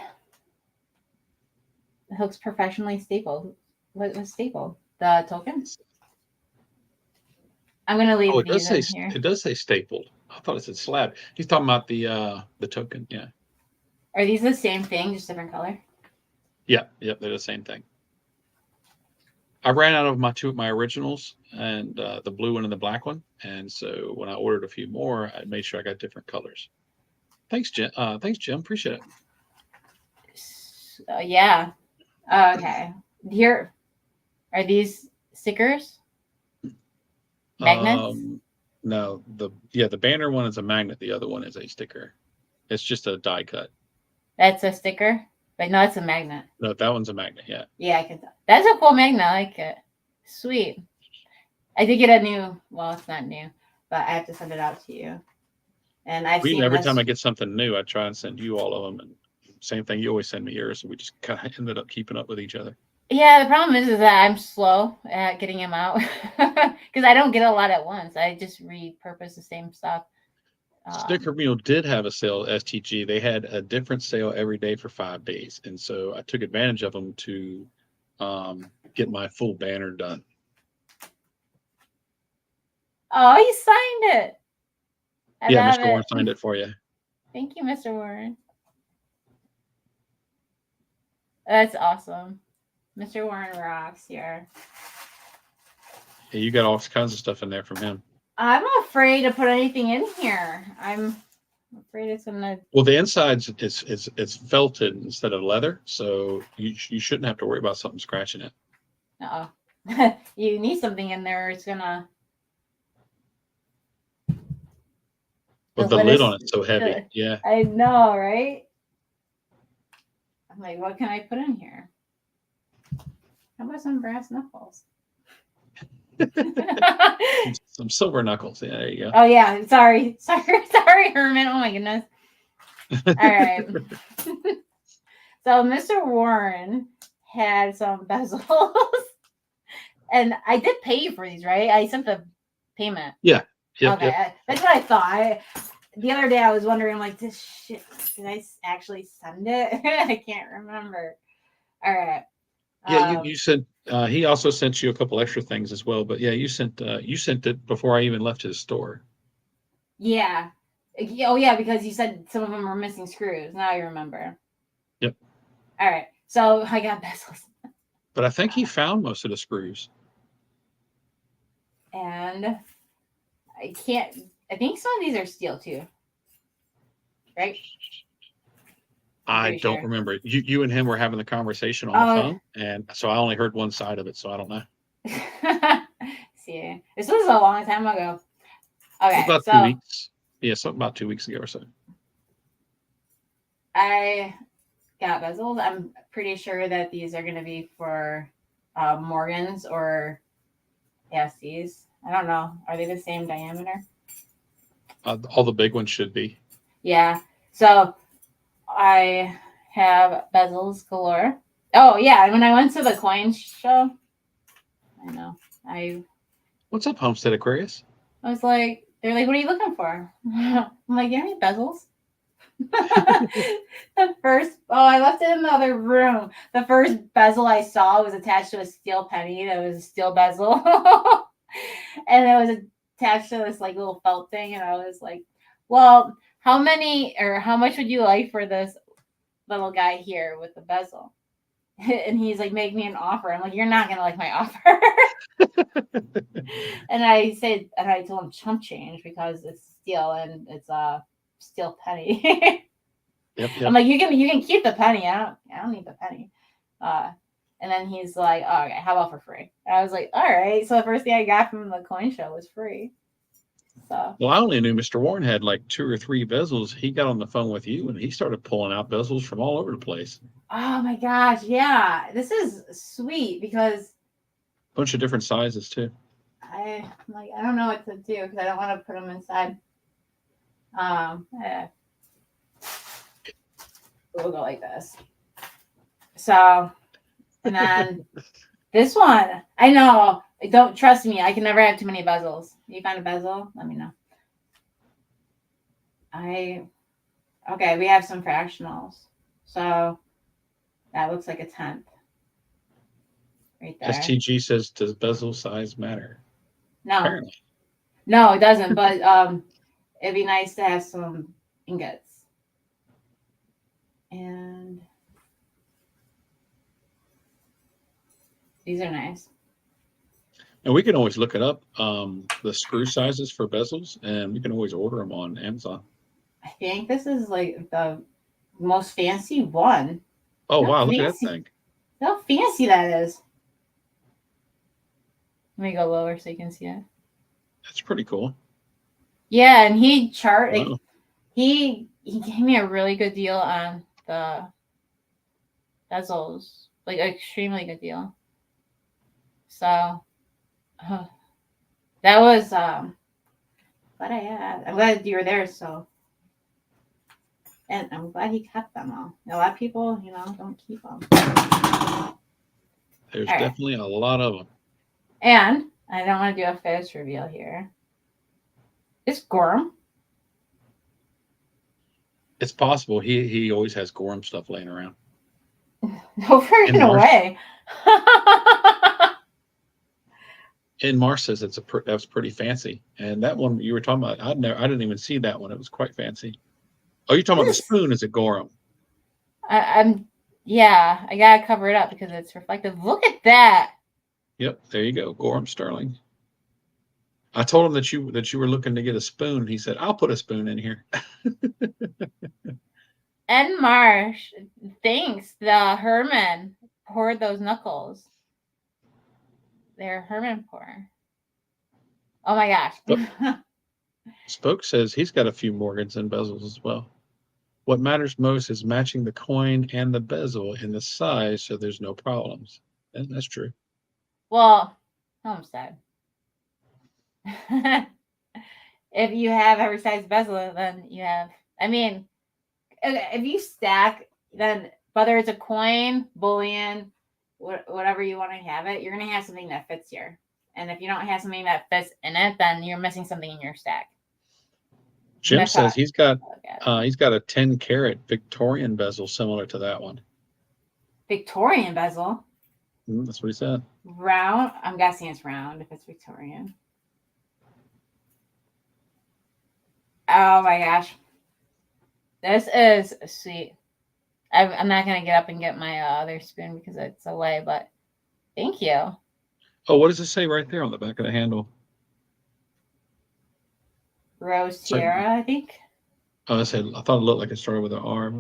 the hook's professionally stapled. What was stapled? The tokens? I'm gonna leave these in here. It does say stapled. I thought it said slab. He's talking about the token. Yeah. Are these the same thing, just different color? Yeah. Yep. They're the same thing. I ran out of my originals and the blue one and the black one, and so when I ordered a few more, I made sure I got different colors. Thanks, Jim. Appreciate it. Yeah. Okay. Here, are these stickers? Magnets? No, the banner one is a magnet. The other one is a sticker. It's just a die cut. That's a sticker? But no, it's a magnet. No, that one's a magnet, yeah. Yeah, I can tell. That's a cool magnet. I like it. Sweet. I did get a new, well, it's not new, but I have to send it out to you. And every time I get something new, I try and send you all of them. And same thing, you always send me yours. So we just kind of ended up keeping up with each other. Yeah, the problem is that I'm slow at getting them out because I don't get a lot at once. I just repurpose the same stuff. Sticker Mule did have a sale at STG. They had a different sale every day for 5 days. And so I took advantage of them to get my full banner done. Oh, he signed it. Mr. Warren signed it for you. Thank you, Mr. Warren. That's awesome. Mr. Warren rocks here. Yeah, you got all kinds of stuff in there from him. I'm afraid to put anything in here. I'm afraid it's gonna. Well, the inside's it's felted instead of leather, so you shouldn't have to worry about something scratching it. Uh-oh. You need something in there, it's gonna. But The the lid lid is. on it's so heavy. Yeah. I know, right? I'm like, what can I put in here? How about some brass knuckles? Some silver knuckles. Yeah, there you Oh yeah, sorry, Herman. Oh my goodness. All go. right. So Mr. Warren had some bezels, and I did pay you for these, right? I sent the payment. Yeah. Yep. Okay, Yep. that's what I thought. The other day I was wondering, like, this shit, did I actually send it? I can't remember. All right. Yeah. You sent. He also sent you a couple extra things as well. But yeah, you sent it before I even left his store. Yeah. Oh yeah, because you said some of them were missing screws. Now I remember. Yep. All right. So I got bezels. But I think he found most of the screws. And I can't. I think some of these are steel too, right? I'm I pretty don't sure. remember. You and him were having the conversation on the Oh, phone, and so I only heard one side of it, so I don't know. see, this was a long time ago. It was Okay, about 2 so weeks. Yeah, something about 2 weeks ago or so. I got bezels. I'm pretty sure that these are going to be for Morgans or ASCs. I don't know. Are they the same diameter? All the big ones should be. Yeah. So I have bezels galore. Oh yeah, when I went to the coin show, I know. What's up, Homestead Aquarius? I was like, they're like, what are you looking for? I'm like, you have any bezels? The first, I left it in the other room. The first bezel I saw was attached to a steel penny. That was a steel bezel, and it was attached to this like little felt thing. And I was like, well, how many or how much would you like for this little guy here with the bezel? And he's like, make me an offer. I'm like, you're not gonna like my offer. And I told him chump change because it's steel and it's a steel penny. Yep, I'm yep. like, you can keep the penny. I don't need the penny. Uh, and then he's like, oh, okay, how about for free? And I was like, all right. So the first thing I got from the coin show was free. So Well, I only knew Mr. Warren had like 2 or 3 bezels. He got on the phone with you, and he started pulling out bezels from all over the place. oh my gosh, yeah, this is sweet because Bunch of different sizes too. I don't know what to do because I don't want to put them inside. Yeah, we'll go like this. So and then this one, I know. Don't trust me. I can never have too many bezels. You find a bezel? Let me know. Okay. We have some fractionals. So that looks like a tenth right there. STG says, does bezel size matter? No, Apparently. no, it doesn't. But it'd be nice to have some ingots. And these are nice. And we can always look it up, the screw sizes for bezels, and we can always order them on Amazon. I think this is like the most fancy one. Oh, How wow, look at that fancy! thing. How fancy that is. Let me go lower so you can see it. That's pretty cool. Yeah, and like Wow. he gave me a really good deal on the bezels, like extremely good deal. So uh, that was glad I had. I'm glad you were there. So and I'm glad he kept them all. A lot of people, don't keep them. All There's right, definitely a lot of them. and I don't want to do a face reveal here. It's Gorm. It's possible he always has Gorham stuff laying around. No And freaking Mars way. and Mars says that's pretty fancy. And that one you were talking about, I didn't even see that one. It was quite fancy. Oh, you're talking about the This spoon is a Gorham. I'm yeah, I gotta cover it up because it's reflective. Look at that. Yep, there you go, Gorham Sterling. I told him that you were looking to get a spoon. He said, "I'll put a spoon in here." And Marsh, thanks. The Herman poured those knuckles. They're Herman pour. Oh my gosh. Spoke says he's got a few Morgans and bezels as well. What matters most is matching the coin and the bezel in the size so there's no problems. And that's true. Well, Homestead. If you have every size bezel, then you have. I mean, if you stack, then whether it's a coin, bullion, whatever you want to have it, you're gonna have something that fits here. And if you don't have something that fits in it, then you're missing something in your stack. Jim says he's got a 10-carat Victorian bezel similar to that one. Victorian bezel. That's what he said. Round. I'm guessing it's round if it's Victorian. Oh my gosh. This is sweet. I'm not going to get up and get my other spoon because it's away, but thank you. Oh, what does it say right there on the back of the handle? Rose Tiara, I think. Oh, I thought it looked like it started with an R.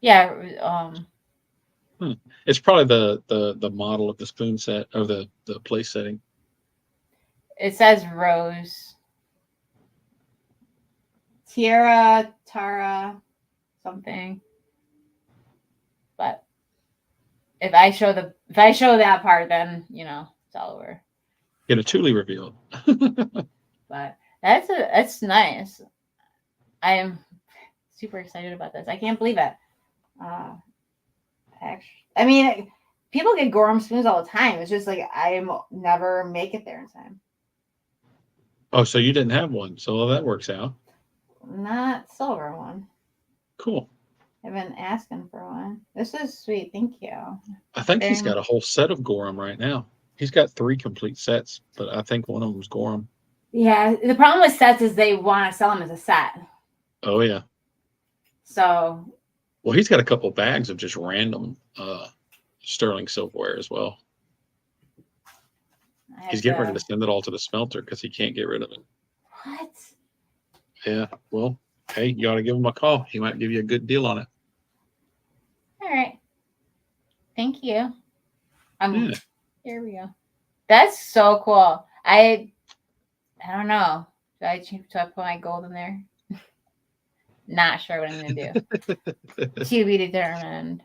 Yeah. It's probably the model of the spoon set or the place setting. It says Rose Tiara, Tara, something. But if I show that part, then it's all over. Get a Tuli reveal. But that's nice. I am super excited about this. I can't believe it. Actually, I mean, people get Gorham spoons all the time. It's just like I never make it there in time. Oh, so you didn't have one, so that works out. Not silver one. Cool. I've been asking for one. This is sweet. Thank you. I think he's got a whole set of Gorham right now. He's got 3 complete sets, but I think one of them's Gorham. Yeah, the problem with sets is they want to sell them as a set. Oh yeah. So. Well, he's got a couple bags of just random sterling silverware as well. He's getting ready to send it all to the smelter because he can't get rid of it. What? Yeah. Well, hey, you ought to give him a call. He might give you a good deal on it. All right. Thank you. Yeah. Here we go. That's so cool. I don't know. Do I put my gold in there? Not sure what I'm going to do. To be determined.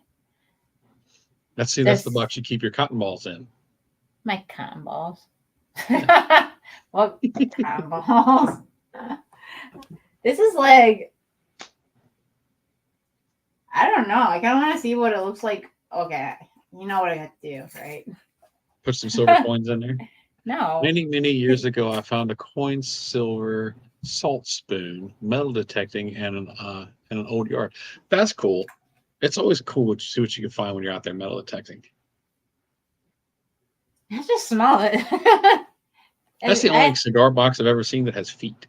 That's the box you keep your cotton balls in. My cotton balls. Yeah. What cotton balls? This is like, I don't know. I kind of want to see what it looks like. Okay. You know what I have to do, right? Put some silver coins in there? No. Many years ago, I found a coin silver salt spoon, metal detecting, and an old yard. That's cool. It's always cool to see what you can find when you're out there metal detecting. I just smell it. That's the only cigar box I've ever seen that has feet.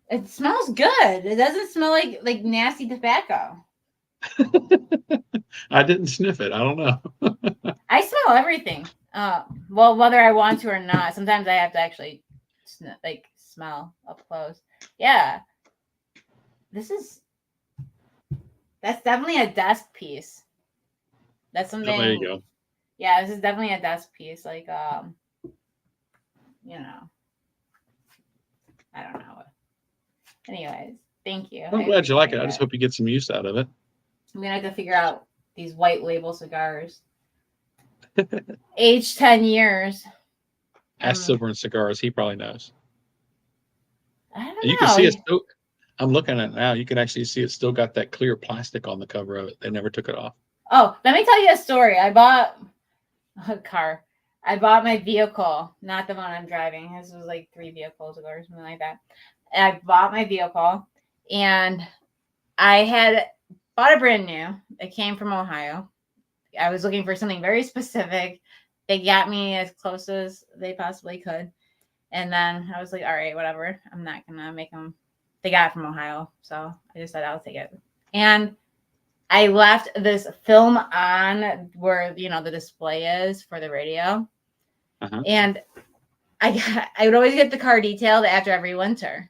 It smells good. It doesn't smell like nasty tobacco. I didn't sniff it. I don't know. I smell everything. Well, whether I want to or not. Sometimes I have to actually smell up close. Yeah. That's definitely a desk piece. That's something. Oh, there you go. Yeah, this is definitely a desk piece. I don't know. Anyways, thank you. I'm glad you like it. I just hope you get some use out of it. I'm gonna have to figure out these white label cigars. Aged 10 years. Ask Silver and Cigars. He probably knows. I don't know. You can see it still. I'm looking at it now. You can actually see it's still got that clear plastic on the cover of it. They never took it off. Oh, let me tell you a story. I bought a car. I bought my vehicle, not the one I'm driving. This was like 3 vehicles ago or something like that. I bought my vehicle, and I had bought it brand new. It came from Ohio. I was looking for something very specific. They got me as close as they possibly could. And then I was like, all right, whatever. I'm not going to make them. They got it from Ohio. So I just said, I'll take it. And I left this film on where, the display is for the radio. Uh-huh. And I would always get the car detailed after every winter.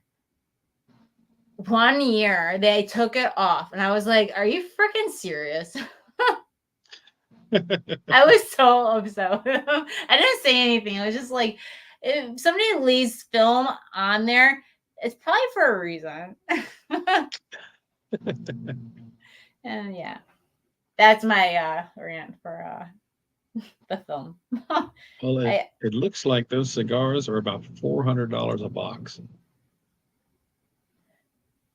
One year, they took it off. And I was like, are you freaking serious? I was so upset with him. I didn't say anything. It was just like, if somebody leaves film on there, it's probably for a reason. And yeah, that's my rant for the film. Well, it, I it looks like those cigars are about $400 a box.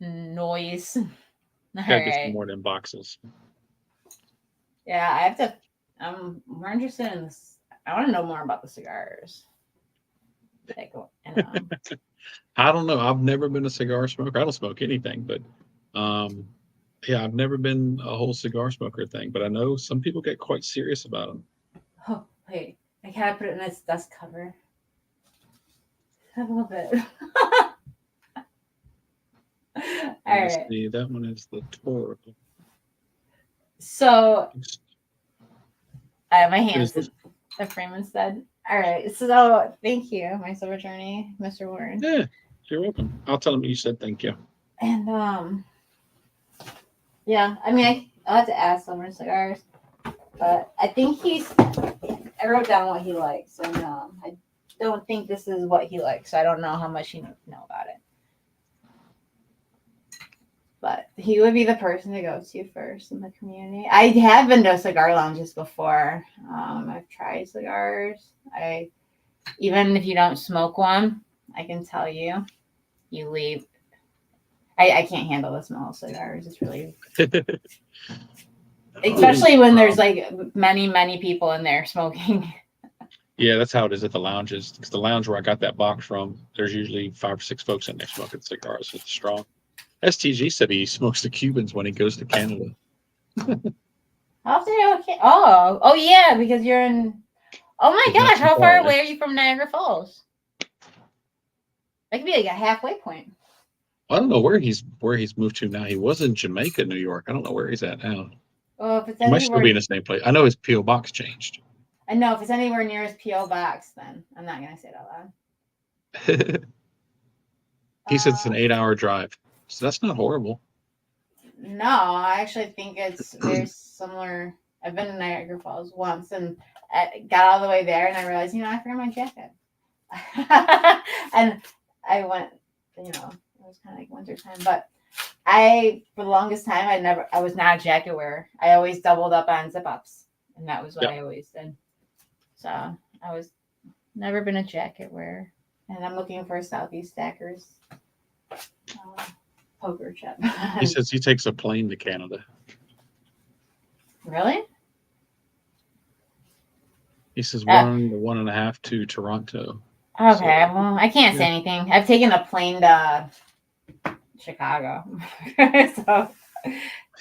Noise. All Gotta get some right. more than boxes. Yeah, I have to. I'm more interested in this. I want to know more about the cigars. Like, and I don't know. I've never been a cigar smoker. I don't smoke anything, but um, yeah, I've never been a whole cigar smoker thing. But I know some people get quite serious about them. oh wait, I gotta put it in this dust cover. I love it. All Let's right. see. That one is the Toro. So my It is hands this. did the frame instead. All right. So thank you, my silver journey, Mr. Warren. Yeah, you're welcome. I'll tell them you said thank you. And yeah. I mean, I'll have to ask Silver Cigars, but I think I wrote down what he likes, and I don't think this is what he likes. So I don't know how much he know about it. But he would be the person to go to first in the community. I have been to cigar lounges before. I've tried cigars. Even if you don't smoke one, I can tell you, you leave. I can't handle the smell of cigars. It's really, especially when there's like many people in there smoking. Yeah, that's how it is at the lounges. Because the lounge where I got that box from, there's usually 5 or 6 folks in there smoking cigars. It's strong. STG said he smokes the Cubans when he goes to Canada. How often you okay? Oh yeah, because you're in. Oh my It's not gosh, too how far far away. away are you from Niagara Falls? That could be like a halfway point. I don't know where he's moved to now. He was in Jamaica, New York. I don't know where he's at now. Well, if it's He might still be in anywhere, the same place. I know his PO box changed. I know if it's anywhere near his PO box, then I'm not gonna say it out loud. He said it's an 8-hour drive, so that's not horrible. No, I actually think it's very similar. I've been to Niagara Falls once and I got all the way there and I realized, I forgot my jacket. And I went, it was kind of like winter time, but for the longest time, I was not a jacket wearer. I always doubled up on zip ups and that was what Yeah. I always did. So I was never been a jacket wearer and I'm looking for Southeast Stackers. Poker chip. He says he takes a plane to Canada. Really? He says 1 to 1.5 to Toronto. Okay, well, I can't say anything. I've taken a plane to Chicago, so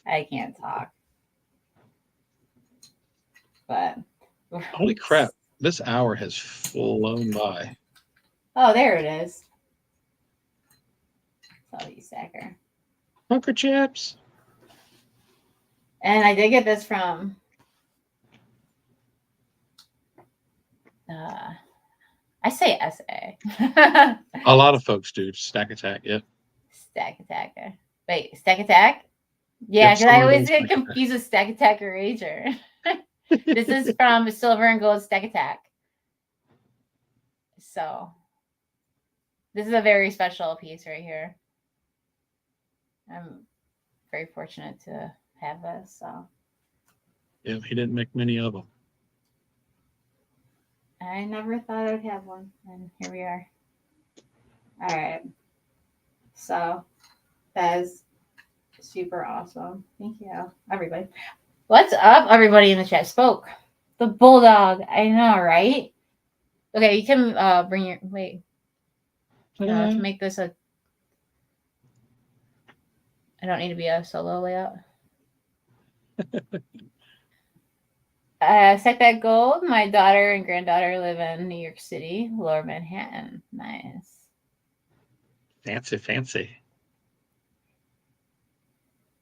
I can't talk. But Holy crap! This hour has flown by. oh, there it is. Salty Stacker. Poker chips. And I did get this from I say SA. A lot of folks do. Stack Attack. Yep. Stack Attacker. Wait, Stack Attack? Yeah, because I always get confused with Stack Attack or Rager. This is from Silver and Gold Stack Attack. So this is a very special piece right here. I'm very fortunate to have this. So Yeah, he didn't make many of them. I never thought I'd have one, and here we are. All right. So that is super awesome. Thank you, everybody. What's up, everybody in the chat? Spoke. The bulldog. I know, right? Okay, you can bring your wait. To make this I don't need to be a solo layout. Set that gold. My daughter and granddaughter live in New York City, Lower Manhattan. Nice. Fancy.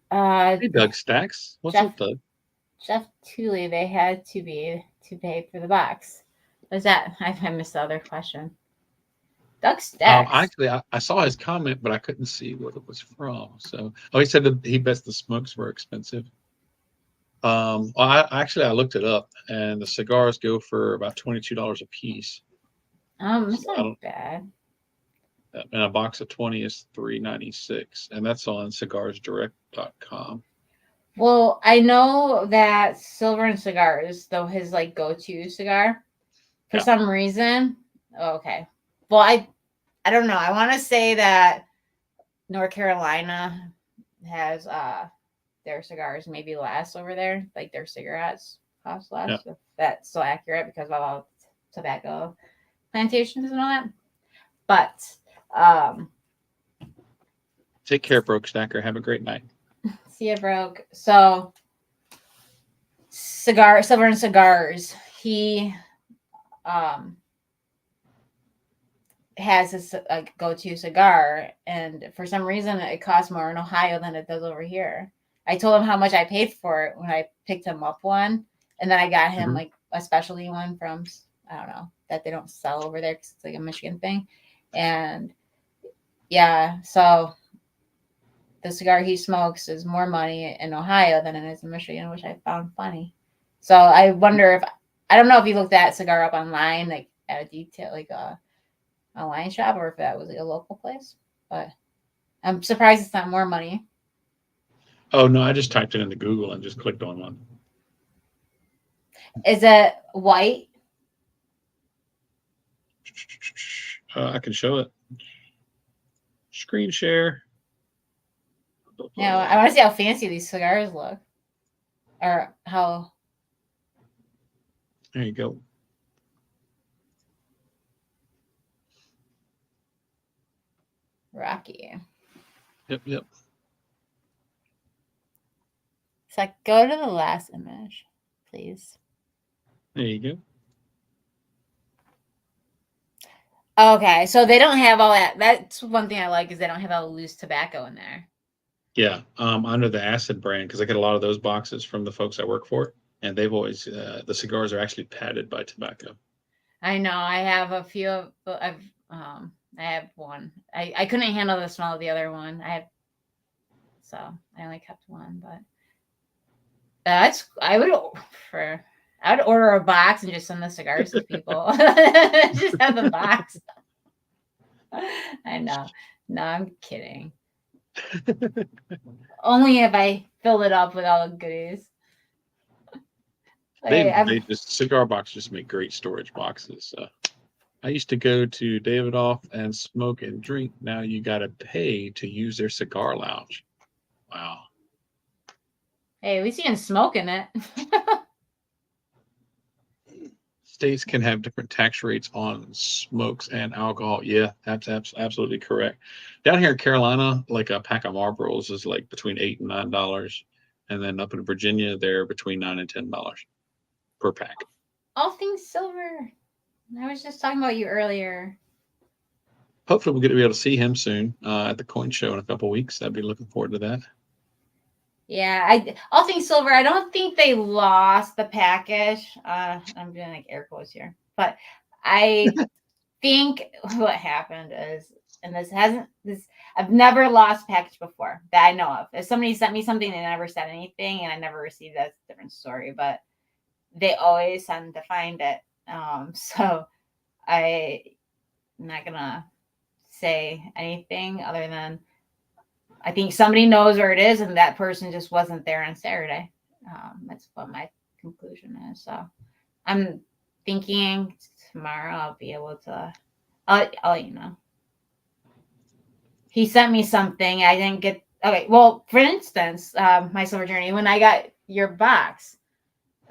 Hey, Doug Stacks. What's up, Doug? Jeff Tuli, they had to pay for the box. Was that? I missed the other question. Doug Stacks. Actually, I saw his comment, but I couldn't see what it was from. So, he said that he bets the smokes were expensive. Well, I looked it up, and the cigars go for about $22 a piece. It's So I not don't. bad. And a box of 20 is $3.96, and that's on cigarsdirect.com. Well, I know that Silver and Cigars, though his like go-to cigar, for Yeah. some reason. Oh, okay. Well, I don't know. I want to say that North Carolina has their cigars maybe less over there, like their cigarettes cost Yeah. less. If that's so accurate because of all tobacco plantations and all that. But Take care, Broke Stacker. Have a great night. see it broke. So Silver and Cigars. He um has his go-to cigar, and for some reason it costs more in Ohio than it does over here. I told him how much I paid for it when I picked him up one, and then I got him Mhm. like a specialty one from, I don't know, that they don't sell over there because it's like a Michigan thing. And yeah, so the cigar he smokes is more money in Ohio than it is in Michigan, which I found funny. So I wonder if, I don't know if he looked that cigar up online, like at a detail, like a wine shop, or if that was like a local place. But I'm surprised it's not more money. Oh, no, I just typed it into Google and just clicked on one. Is it white? I can show it. Screen share. You know, I want to see how fancy these cigars look, or how There you go. rocky. Yep, yep. So go to the last image, please. There you go. Okay, so they don't have all that. That's one thing I like is they don't have all the loose tobacco in there. Yeah, under the Acid brand, because I get a lot of those boxes from the folks I work for, and they've always the cigars are actually padded by tobacco. I know. I have a few of. I have one. I couldn't handle the smell of the other one. So I only kept one. But that's for. I would order a box and just send the cigars to people. Just have the box. I know. No, I'm kidding. Only if I fill it up with all the goodies. They Okay, they just cigar boxes just make great storage boxes. I used to go to Davidoff and smoke and drink. Now you got to pay to use their cigar lounge. Wow. hey, at least you can smoke in it. States can have different tax rates on smokes and alcohol. Yeah, that's absolutely correct. Down here in Carolina, like a pack of Marlboros is like between $8 and $9, and then up in Virginia, they're between $9 and $10 per pack. All things silver. I was just talking about you earlier. Hopefully, we'll get to be able to see him soon at the coin show in a couple weeks. I'd be looking forward to that. Yeah, I all things silver. I don't think they lost the package. I'm doing like air quotes here, but I think what happened is, and this I've never lost a package before that I know of. If somebody sent me something, they never said anything, and I never received that's a different story. But they always send to find it. So I'm not gonna say anything other than I think somebody knows where it is, and that person just wasn't there on Saturday. That's what my conclusion is. So I'm thinking tomorrow I'll be able to. I'll let you know. He sent me something. I didn't get. Okay, well, for instance, my silver journey when I got your box,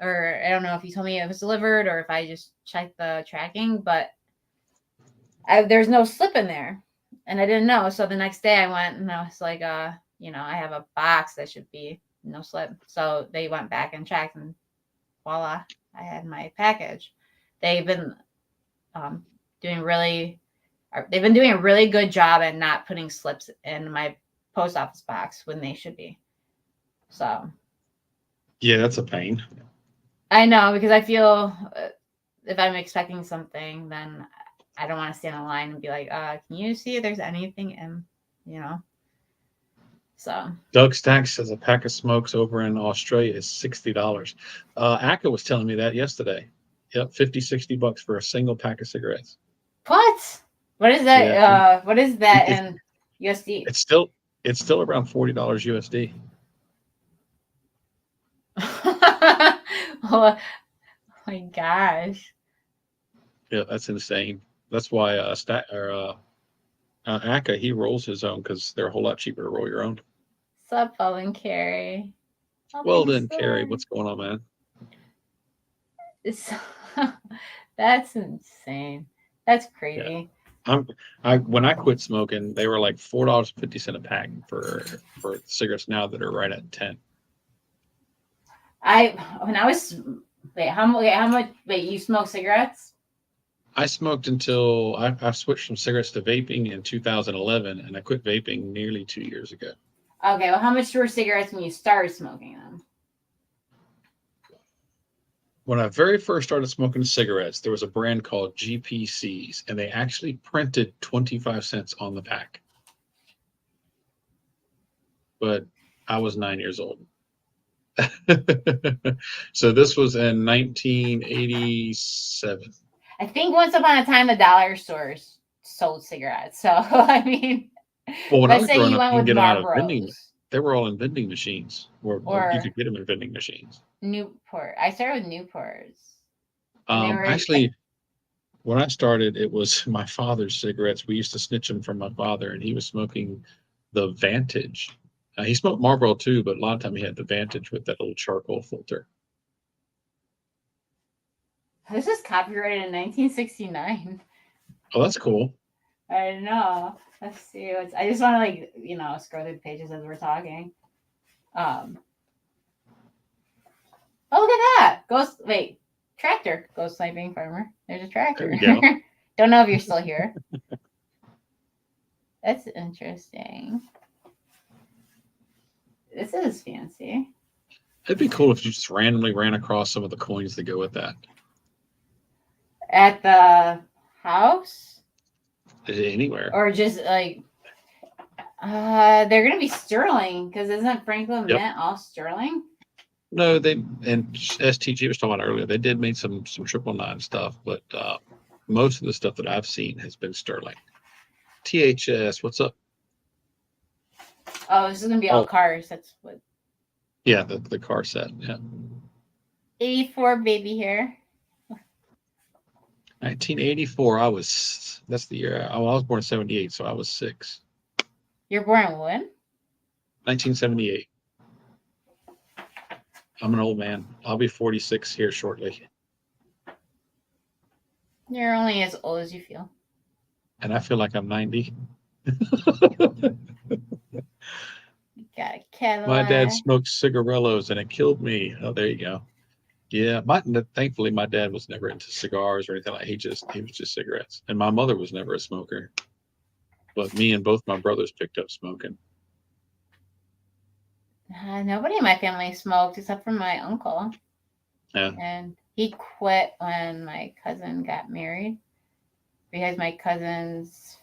or I don't know if you told me it was delivered or if I just checked the tracking, but there's no slip in there, and I didn't know. So the next day I went and I was like, I have a box that should be no slip. So they went back and checked, and voila, I had my package. They've been um, doing really, they've been doing a really good job at not putting slips in my post office box when they should be. So Yeah, that's a pain. I know because I feel if I'm expecting something, then I don't want to stand in line and be like, can you see if there's anything in, you know? So Doug Stack says a pack of smokes over in Australia is $60. Aka was telling me that yesterday. Yep, 50, $60 for a single pack of cigarettes. what? What is that? Yeah, What is it, that it, in USD? it's still it's still around $40 USD. Oh my gosh. Yeah, that's insane. That's why Aka, he rolls his own because they're a whole lot cheaper to roll your own. Sup, Owen Carey? I'll Well be then, Carrie, sorry. what's going on, man? It's, that's insane. That's Yeah, crazy. I'm. I when I quit smoking, they were like $4.50 a pack for cigarettes now that are right at 10. I when I was how much wait, you smoke cigarettes? I smoked until I switched from cigarettes to vaping in 2011, and I quit vaping nearly 2 years ago. Okay, well how much were cigarettes when you started smoking them? When I very first started smoking cigarettes, there was a brand called GPCs, and they actually printed 25 cents on the pack. But I was 9 years old. So this was in 1987. I think once upon a time the dollar stores sold cigarettes. So I mean Well, when I let's was say growing you up, went you can with get them out of vending. Marlboros They were all in vending machines, or you or could get them in vending machines. Newport. I started with Newports. And they were Actually, when I started, it was my father's cigarettes. We used to snitch them from my father, and he was smoking the Vantage. He smoked Marlboro too, but a lot of time he had the Vantage with that little charcoal filter. this is copyrighted in 1969. Oh, that's cool. I know. Let's see. I just want to scroll through the pages as we're talking. Um. Oh, look at that! Ghost. Wait, tractor. Ghost sniping farmer. There's a There tractor. we go. Don't know if you're still here. That's interesting. This is fancy. It'd be cool if you just randomly ran across some of the coins that go with that. At the house, Anywhere. or just like they're gonna be sterling because isn't Franklin Yep. Mint all sterling? No, they and STG was talking about earlier. They did make some 999 stuff, but most of the stuff that I've seen has been sterling. THS, what's up? Oh, this is gonna be all Oh, cars. That's what yeah, the car set. Yeah. 84 baby here. 1984. That's the year. I was born in 78, so I was 6. You're born when? 1978. I'm an old man. I'll be 46 here shortly. You're only as old as you feel. And I feel like I'm 90. You got a My dad Cadillac. smoked cigarillos and it killed me. Oh, there you go. Yeah, thankfully my dad was never into cigars or anything like. He was just cigarettes, and my mother was never a smoker. But me and both my brothers picked up smoking. Nobody in my family smoked except for my uncle. Yeah, And he quit when my cousin got married because my cousin's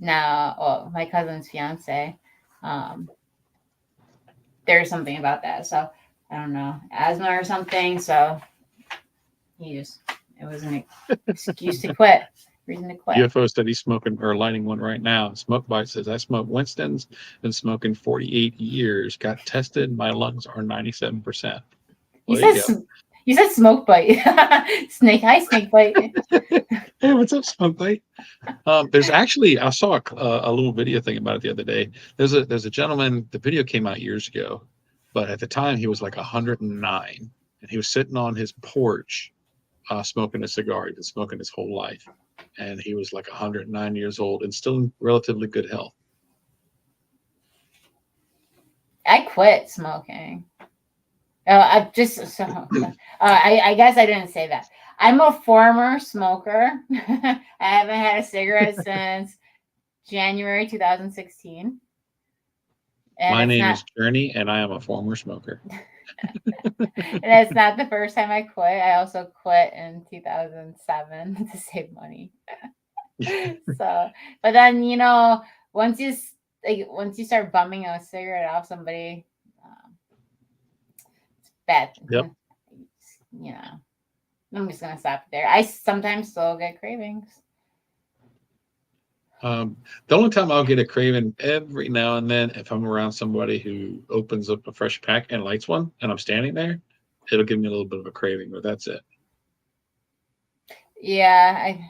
fiance, um, there's something about that. So I don't know, asthma or something. So it was an excuse to quit, reason to quit. UFO said he's smoking or lighting one right now. Smoke Bite says I smoke Winston's. Been smoking 48 years. Got tested. My lungs are 97%. You Well, there you said go. you said smoke bite. Snake bite. Hey, what's up, Smoke Bite? There's actually I saw a little video thing about it the other day. There's a gentleman. The video came out years ago, but at the time he was like 109, and he was sitting on his porch, smoking a cigar. He'd been smoking his whole life, and he was like 109 years old and still in relatively good health. I quit smoking. I guess I didn't say that. I'm a former smoker. I haven't had a cigarette since January 2016. And My it's name not is Journey, and I am a former smoker. and it's not the first time I quit. I also quit in 2007 to save money. So, but then once you like once you start bumming a cigarette off somebody, it's bad. Yep. You know, I'm just gonna stop there. I sometimes still get cravings. The only time I'll get a craving every now and then if I'm around somebody who opens up a fresh pack and lights one, and I'm standing there, it'll give me a little bit of a craving, but that's it. Yeah, I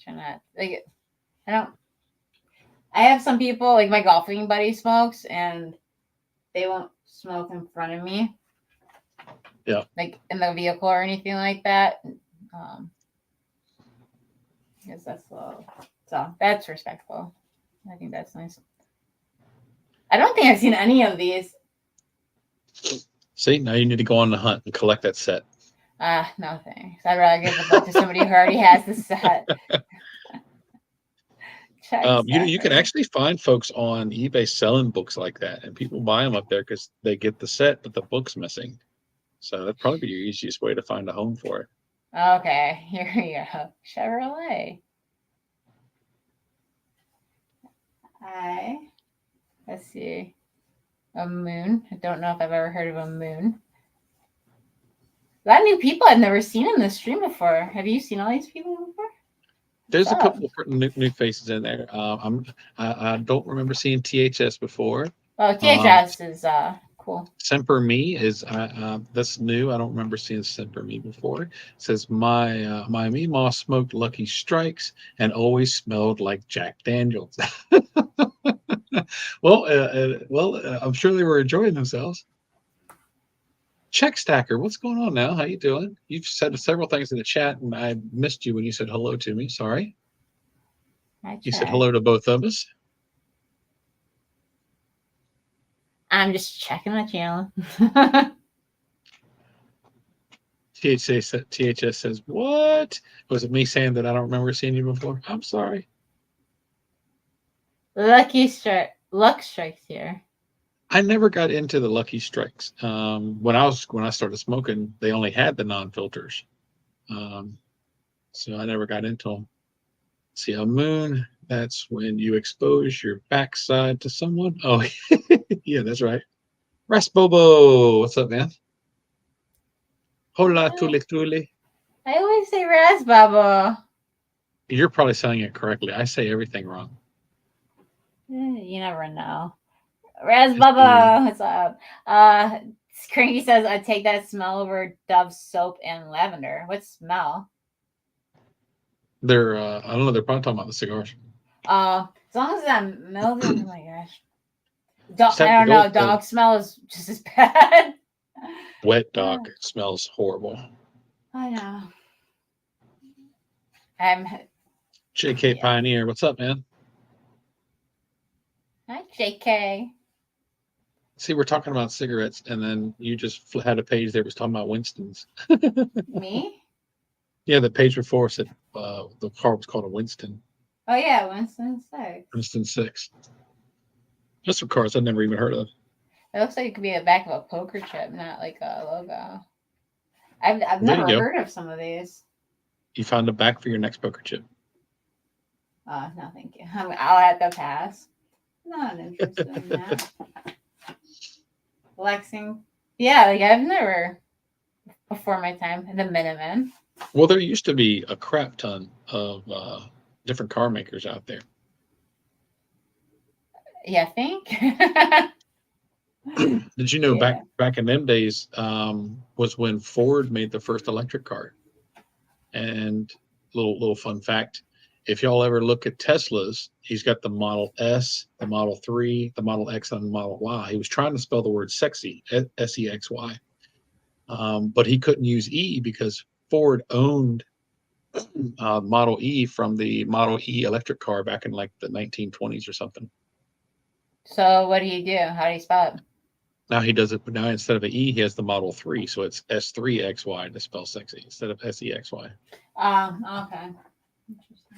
try not like I don't. I have some people like my golfing buddy smokes, and they won't smoke in front of me. Yeah. Like in the vehicle or anything like that. Because that's low. So that's respectful. I think that's nice. I don't think I've seen any of these. See, now you need to go on the hunt and collect that set. No thanks. I'd rather give the book to somebody who already has the set. You can actually find folks on eBay selling books like that, and people buy them up there because they get the set, but the book's missing. So that'd probably be your easiest way to find a home for it. Okay, here we go. Chevrolet. Let's see. A moon. I don't know if I've ever heard of a moon. A lot of new people I've never seen in this stream before. Have you seen all these people before? There's a couple of new faces in there. I don't remember seeing THS before. Oh, THS is cool. Semper Me is that's new. I don't remember seeing Semper Me before. It says my Meemaw smoked Lucky Strikes and always smelled like Jack Daniels. Well, I'm sure they were enjoying themselves. Check Stacker, what's going on now? How you doing? You've said several things in the chat, and I missed you when you said hello to me. Sorry. You said hello to both of us. I'm just checking the channel. THS says, what? Was it me saying that I don't remember seeing you before? I'm sorry. Luck Strikes here. I never got into the Lucky Strikes. When I started smoking, they only had the non-filters. So I never got into them. See, a moon, that's when you expose your backside to someone. Oh, yeah, that's right. Rasbobo, what's up, man? Hola, TuliTuli. I always say Rasbaba. You're probably saying it correctly. I say everything wrong. You never know. Rasbaba, what's up? Cranky says, I take that smell over Dove soap and lavender. What smell? They're, I don't know, they're probably talking about the cigars. As long as that melted, oh my gosh. I don't know. Dog smell is just as bad. Wet dog smells horrible. I know. JK Pioneer, what's up, man? Hi, JK. See, we're talking about cigarettes, and then you just had a page there was talking about Winston's. Me? Yeah, the page before said the car was called a Winston. Oh yeah, Winston 6. Winston 6. That's some cars I've never even heard of. It looks like it could be the back of a poker chip, not like a logo. I've never heard of some of these. You found a back for your next poker chip. No, thank you. I'll have to pass. Not interested in that. Flexing. Yeah, like I've never before my time. The Minutemen. Well, there used to be a crap ton of different car makers out there. Yeah, I think. Did you know back in them days was when Ford made the first electric car? And little fun fact, if y'all ever look at Tesla's, he's got the Model S, the Model 3, the Model X, and the Model Y. He was trying to spell the word sexy, S-E-X-Y. But he couldn't use E because Ford owned Model E from the Model E electric car back in like the 1920s or something. So what do you do? How do you spell it? Now he does it, but now instead of an E, he has the Model 3. So it's S3XY to spell sexy instead of SEXY. Okay. Interesting.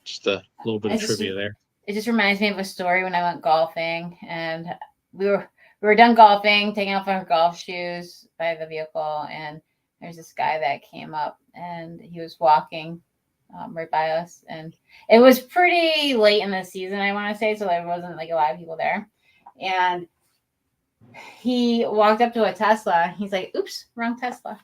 Just a little bit of trivia there. It just reminds me of a story when I went golfing, and we were done golfing, taking off our golf shoes by the vehicle, and there's this guy that came up, and he was walking right by us, and it was pretty late in the season, I want to say, so there wasn't like a lot of people there. And he walked up to a Tesla. He's like, "Oops, wrong Tesla."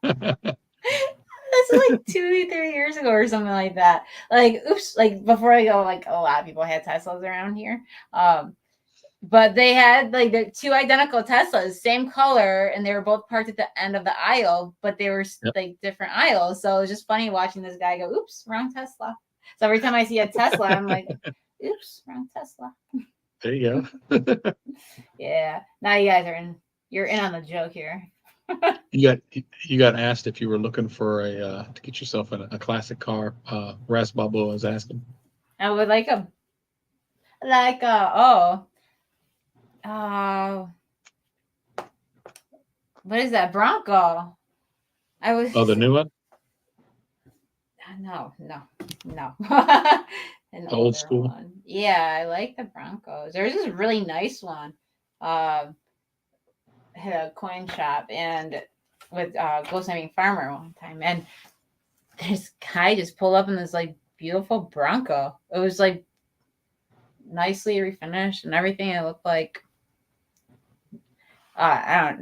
This is like 2, 3 years ago or something like that. Like, oops, like before I go, like a lot of people had Teslas around here. But they had like the two identical Teslas, same color, and they were both parked at the end of the aisle, but they were Yep. like different aisles. So it was just funny watching this guy go, "Oops, wrong Tesla." So every time I see a Tesla, I'm like, "Oops, wrong Tesla." There you go. Yeah. Now you guys are in. You're in on the joke here. You got asked if you were looking for a to get yourself a classic car. Ras Bubba was asking. I would like a like uh what is that Bronco? I was Oh, the new one, no. An old older school. one. Yeah, I like the Broncos. There's this really nice one. Hit a coin shop and with Ghost Hunting Farmer one time, and this guy just pulled up in this like beautiful Bronco. It was like nicely refinished and everything. It looked like I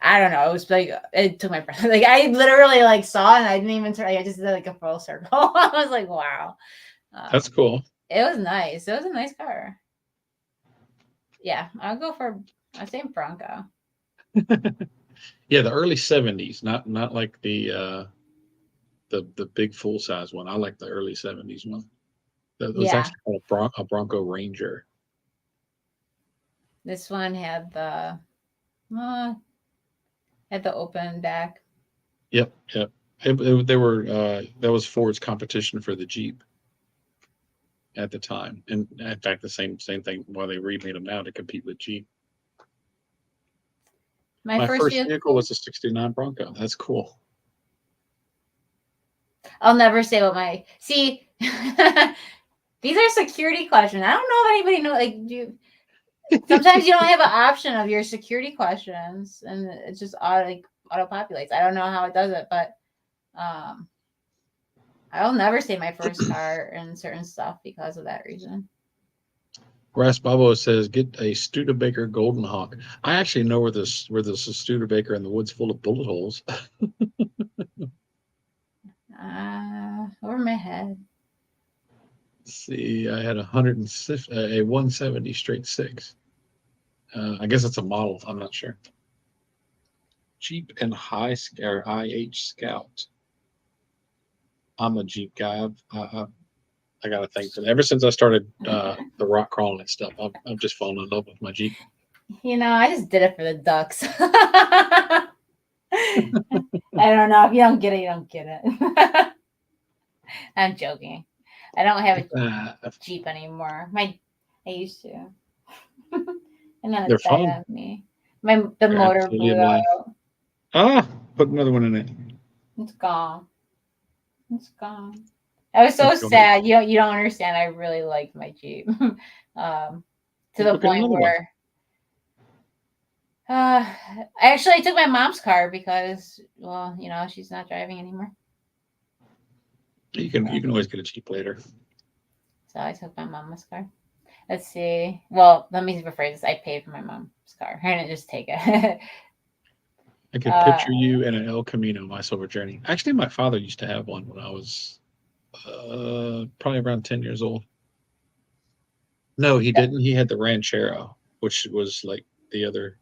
don't know. It was like it took my breath. Like I literally like saw it and I didn't even turn. Like, I just did like a full circle. I was like, wow. That's cool. It was nice. It was a nice car. Yeah, I'll go for I say Bronco. Yeah, the early '70s, not like the big full size one. I like the early '70s one. That was Yeah, actually called a Bronco Ranger. this one uh, had the open back. Yep, yep. They were that was Ford's competition for the Jeep at the time, and in fact, the same thing. While they remade them now to compete with Jeep. My My first first vehicle vehicle. was a '69 Bronco. That's cool. I'll never say what my see. These are security questions. I don't know if anybody know. Like you, sometimes you don't have an option of your security questions, and it just auto populates. I don't know how it does it, but um, I'll never say my first car and certain stuff because of that reason. Rasbabo says, "Get a Studebaker Golden Hawk." I actually know where there's a Studebaker in the woods full of bullet holes. Over my head. Let's see, I had 106, a 170 straight six. I guess it's a model. I'm not sure. Jeep and or IH Scout. I'm a Jeep guy. I got to thank for that. Ever since I started the rock crawling and stuff, I've just fallen in love with my Jeep. I just did it for the ducks. I don't know. If you don't get it, you don't get it. I'm joking. I don't have a Jeep anymore. I used to. And then They're it died fun. on me. The They're motor absolutely a blew blast. out. Ah, put another one in it. It's gone. It's gone. I was so Let's go ahead. sad. You don't understand. I really liked my Jeep. To Let's the go get point another one. where actually I took my mom's car because she's not driving anymore. You can always get a Jeep later. So I took my mom's car. Let's see. Well, let me rephrase this. I paid for my mom's car. I didn't just take it. I could picture you in an El Camino, my silver journey. Actually, my father used to have one when I was probably around 10 years old. No, he didn't. He had the Ranchero, which was like the other.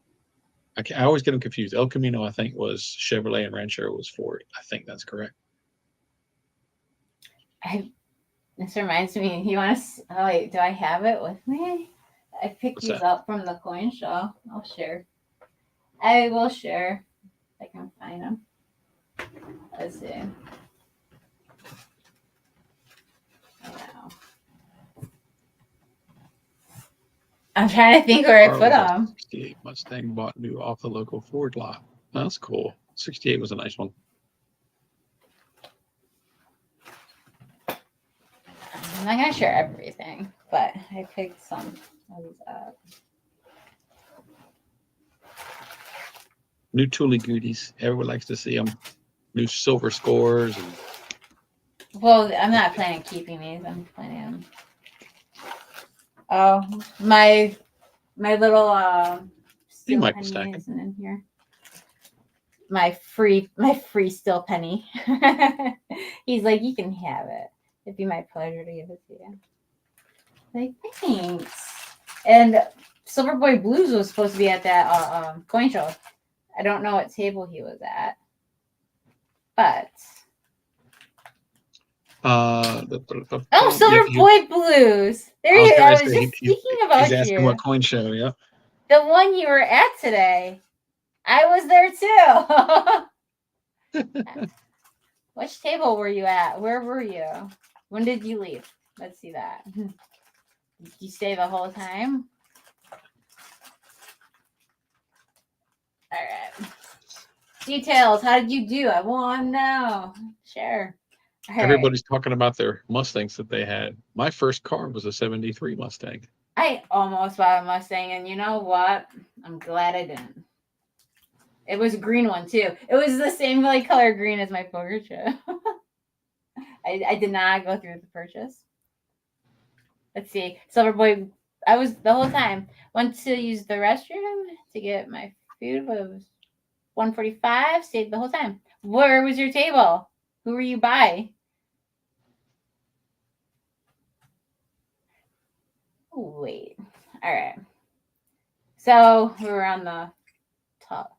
I always get them confused. El Camino, I think, was Chevrolet, and Ranchero was Ford. I think that's correct. This reminds me. You want to? Oh wait, do I have it with me? I picked What's these that? up from the coin shop. I'll share. I will share. If I can find them. Let's see. I know. I'm trying to think where I Car put was a them. '68 Mustang bought new off the local Ford lot. That's cool. '68 was a nice one. I'm not gonna share everything, but I picked some of these up. New Tuli goodies. Everyone likes to see them. New silver scores and Well, I'm not planning on keeping these. I'm planning on. Oh, my little You steel might be penny stacking. isn't in here. My free steel penny. He's like, you can have it. It'd be my pleasure to give it to you. Like, thanks. And Silverboy Blues was supposed to be at that coin show. I don't know what table he was at, but Silverboy Blues. There I was you go. going I to was say just speaking he's about asking you. what coin show. Yeah. The one you were at today. I was there too. Which table were you at? Where were you? When did you leave? Let's see that. Did you stay the whole time? All right. Details. How did you do? I want to know. Share. All Everybody's talking about their Mustangs that they had. My first car was a 73 Mustang. I almost bought a Mustang, and you know what? I'm glad I didn't. It was a green one too. It was the same like color green as my Porsche. I did not go through with the purchase. Let's see. Silverboy, I was the whole time. Went to use the restroom to get my food. But it was 1:45. Stayed the whole time. Where was your table? Who were you by? Oh, wait. All right. So we were on the top.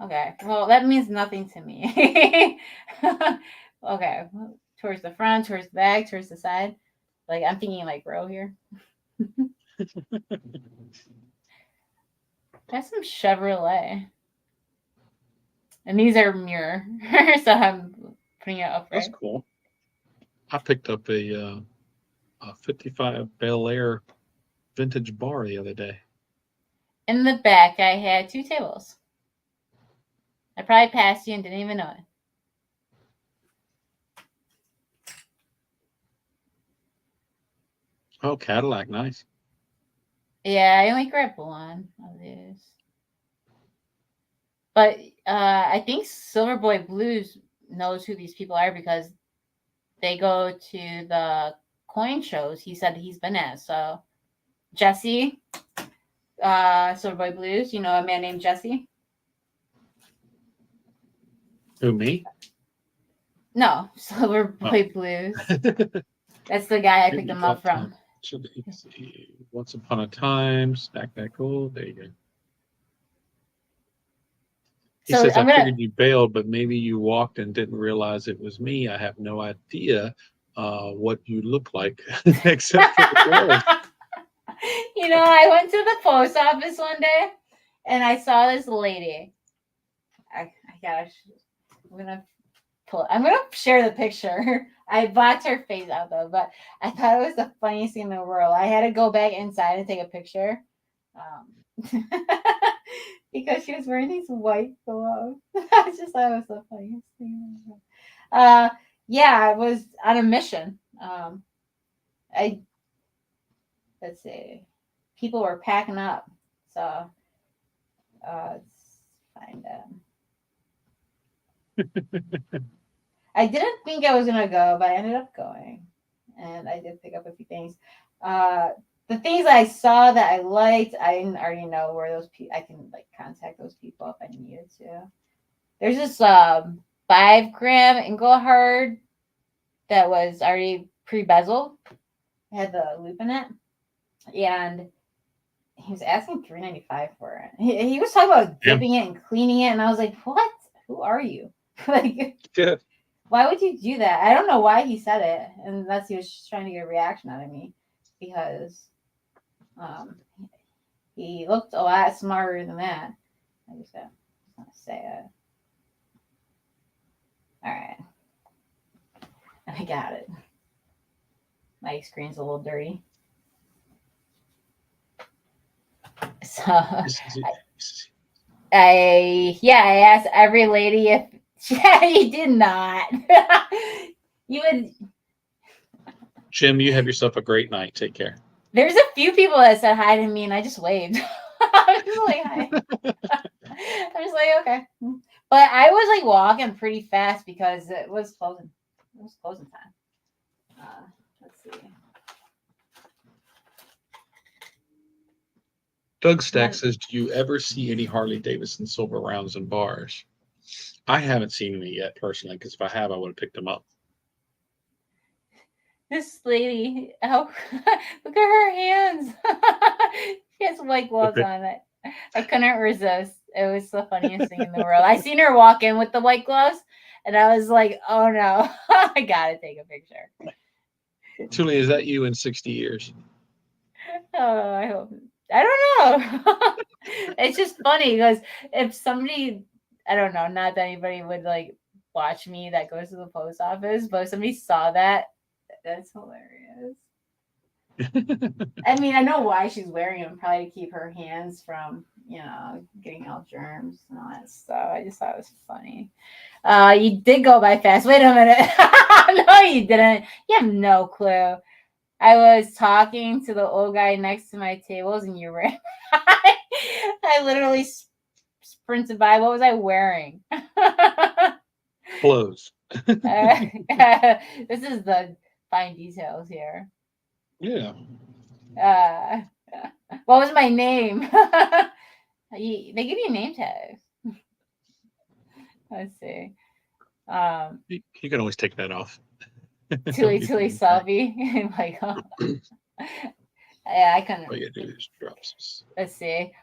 Okay. Well, that means nothing to me. Okay. Towards the front, towards the back, towards the side. Like I'm thinking like row here. That's some Chevrolet. And these are mirror. So I'm putting it upright. That's cool. I picked up a 55 Bel Air vintage bar the other day. In the back, I had 2 tables. I probably passed you and didn't even know it. Oh, Cadillac, nice. Yeah, I only grabbed one of these. But I think Silverboy Blues knows who these people are because they go to the coin shows he said he's been at. So Jesse, Silverboy Blues, you know a man named Jesse? Who, me? No, Silverboy Blues. That's the guy I picked him up from. Once upon a time, Stack That Gold. There you go. He says, I figured you bailed, but maybe you walked and didn't realize it was me. I have no idea what you look like, except for the clothes. You know, I went to the post office one day, and I saw this lady. I'm gonna share the picture. I blocked her face out though, but I thought it was the funniest thing in the world. I had to go back inside and take a picture. Because she was wearing these white gloves. I just thought it was the funniest thing. Yeah, I was on a mission. Let's see, people were packing up, so let's find I didn't think I was gonna go, but I ended up going, and I did pick up a few things. The things that I saw that I liked, I already know where those people. I can like contact those people if I needed to. There's this 5-gram Engelhard that was already pre-bezeled. It had the loop in it, and he was asking $3.95 for it. He was talking about dipping it and cleaning it, and I was like, "What? Who are you? Like, yeah. Why would you do that?" I don't know why he said it, unless he was just trying to get a reaction out of me, because he looked a lot smarter than that. I just want to say it. All right, I got it. My screen's a little dirty. So I asked every lady if you did not. You would. Jim, you have yourself a great night. Take care. There's a few people that said hi to me, and I just waved. I was like, hi. I was like, okay. But I was like walking pretty fast because it was closing. was closing time. Let's see. Doug Stack One, says, "Do you ever see any Harley Davidson silver rounds in bars?" I haven't seen any yet personally, because if I have, I would have picked them up. this lady, oh, look at her hands. She has white gloves Okay. on. I couldn't resist. It was the funniest thing in the world. I seen her walk in with the white gloves, and I was like, "Oh no, I gotta take a picture." Tuli, is that you in 60 years? Oh, I hope. I don't know. It's just funny because if somebody, I don't know, not that anybody would like watch me that goes to the post office, but if somebody saw that, that's hilarious. I mean, I know why she's wearing them, probably to keep her hands from, getting all germs and all that stuff. I just thought it was funny. You did go by fast. Wait a minute. No, you didn't. You have no clue. I was talking to the old guy next to my tables, and you ran by. I literally sprinted by. What was I wearing? Clothes. This is the fine details here. Yeah. Uh, what was my name? They give you name tags. Let's see. You can always take that off. TuliTuli selfie. Like, yeah, I couldn't. All you gotta do is drop some. Let's see.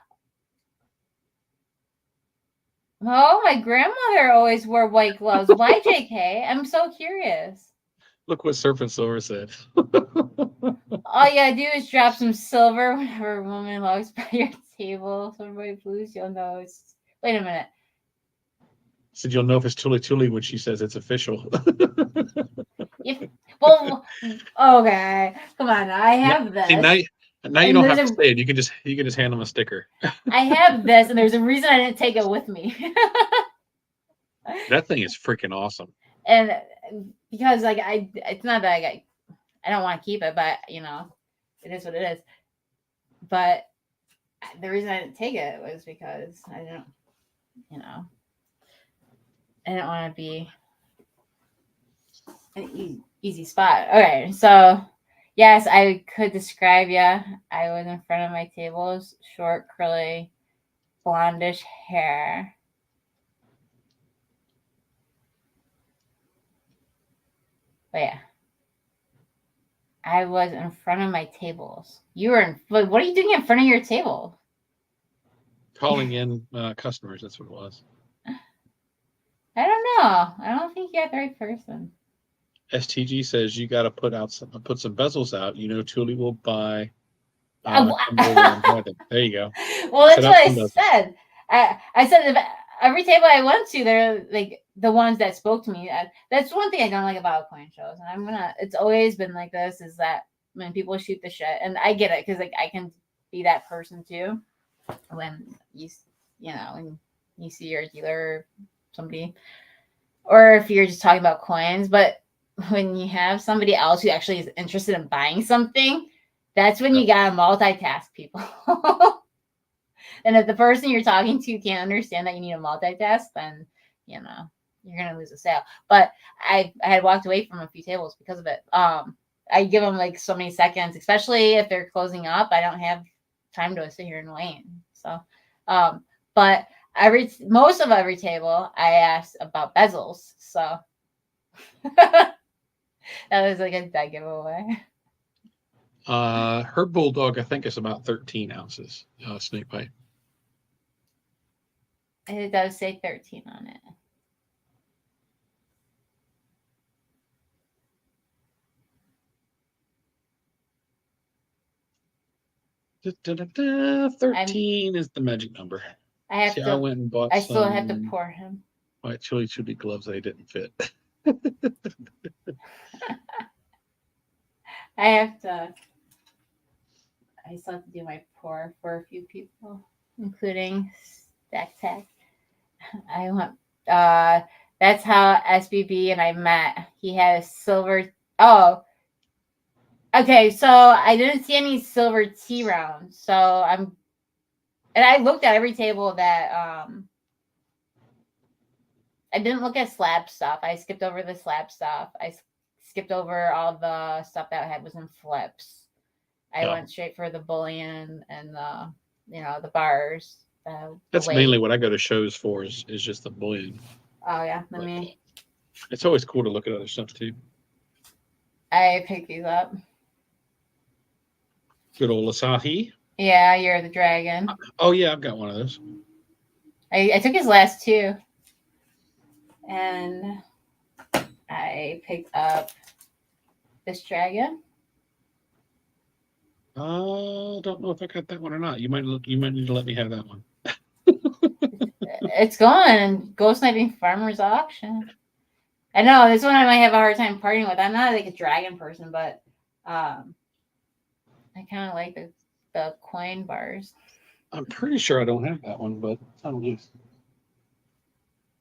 Oh, my grandmother always wore white gloves. Why, JK? I'm so curious. Look what Serpent Silver said. All you gotta do is drop some silver whenever a woman walks by your table. So everybody blues, you'll know it's. Wait a minute. Said you'll know if it's TuliTuli when she says it's official. If well, okay, come on. I have See, this, now you and don't have to say it. You can just hand them a sticker. I have this, and there's a reason I didn't take it with me. That thing is freaking awesome. And because it's not that I don't want to keep it, but it is what it is. But the reason I didn't take it was because I didn't, I didn't want to be an easy spot. Okay, so yes, I could describe you. I was in front of my tables, short, curly, blondish hair. But yeah, I was in front of my tables. You were in. What are you doing in front of your table? Calling in customers. That's what it was. I don't know. I don't think you got the right person. STG says you got to put some bezels out. Tuli will buy. There you go. Well, that's what I said. I said if every table I went to, they're like the ones that spoke to me. That's one thing I don't like about coin shows, and it's always been like this: is that when people shoot the shit, and I get it because like I can be that person too. When when you see your dealer, or somebody, or if you're just talking about coins, but when you have somebody else who actually is interested in buying something, that's when you gotta multitask people. And if the person you're talking to can't understand that you need to multitask, then you're gonna lose a sale. But I had walked away from a few tables because of it. I give them like so many seconds, especially if they're closing up. I don't have time to sit here and wait. So, but most of every table I asked about bezels. So that was like a dead giveaway. Her bulldog, I think, is about 13 ounces snake bite. It does say 13 on it. Da-da-da-da, 13 is the magic number. I went and bought I still have to pour him. White chili gloves. They didn't fit. I still have to do my pour for a few people, including Stack Tech. I want. That's how SBB and I met. He had a silver. Oh, okay. So I didn't see any silver tea rounds. So and I looked at every table that I didn't look at slab stuff. I skipped over the slab stuff. I skipped over all the stuff that I had was in flips. I Yeah. went straight for the bullion and the, the bars. The That's weight. mainly what I go to shows for is just the bullion. Oh yeah, But it's always cool to look at other stuff too. I picked these up. Good old Asahi. Yeah, you're the dragon. Oh yeah, I've got one of those. I took his last two, and I picked up this dragon. Don't know if I got that one or not. You might need to let me have that one. It's going Ghost Sniping Farmers Auction. I know this one I might have a hard time parting with. I'm not like a dragon person, but I kind of like the coin bars. I'm pretty sure I don't have that one, but I don't know.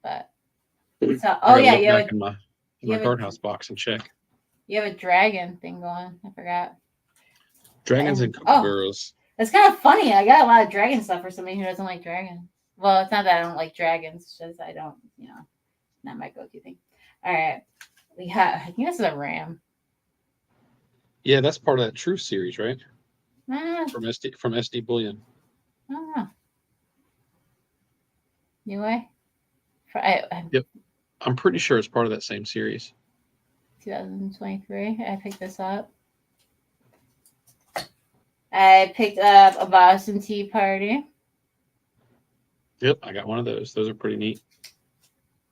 But so, you have back in my guardhouse box and check. You have a dragon thing going. I forgot. Dragons and kookaburras. That's kind of funny. I got a lot of dragon stuff for somebody who doesn't like dragons. Well, it's not that I don't like dragons. It's just I don't, not my go-to thing. All right. I think this is a ram. Yeah, that's part of that True series, right? From SD Bullion. New way? Yep. I'm pretty sure it's part of that same series. 2023. I picked this up. I picked up a Boston Tea Party. Yep, I got one of those. Those are pretty neat.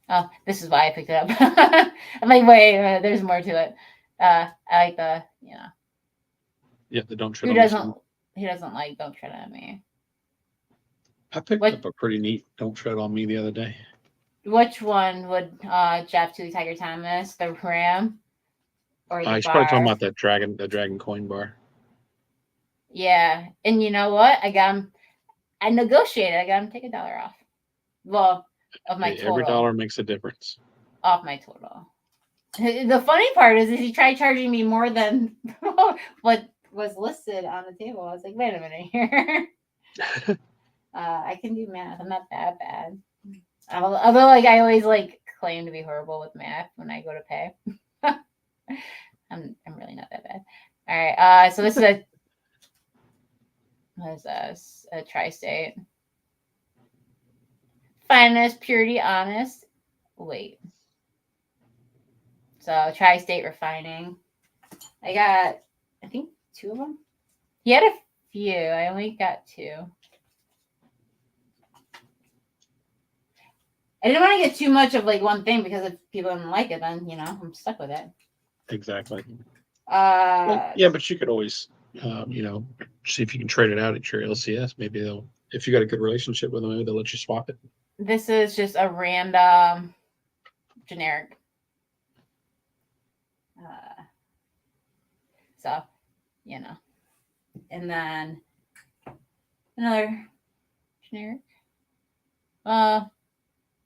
Oh, this is why I picked it up. I'm like, wait, there's more to it. I like the, Yeah, the Don't Tread on Me. He doesn't like Don't Tread on Me. I picked up a pretty neat Don't Tread on Me the other day. Which one would Jeff Tuli Tiger Thomas, the ram, or the he's bar? probably talking about the dragon coin bar. Yeah, and you know what? I negotiated. I got him to take $1 off. Well, of my total. Every dollar makes a difference. Off my total. The funny part is he tried charging me more than what was listed on the table. I was like, wait a minute here. I can do math. I'm not that bad. Although, like, I always claim to be horrible with math when I go to pay. I'm really not that bad. All right. So this is a tri-state. Finest, purity, honest. Wait. So tri-state refining. I got, I think, 2 of them. He had a few. I only got 2. I didn't want to get too much of one thing because if people don't like it, then I'm stuck with it. Exactly. Yeah, but you could always, see if you can trade it out at your LCS. Maybe if you got a good relationship with them, maybe they'll let you swap it. This is just a random generic. So, and then another generic.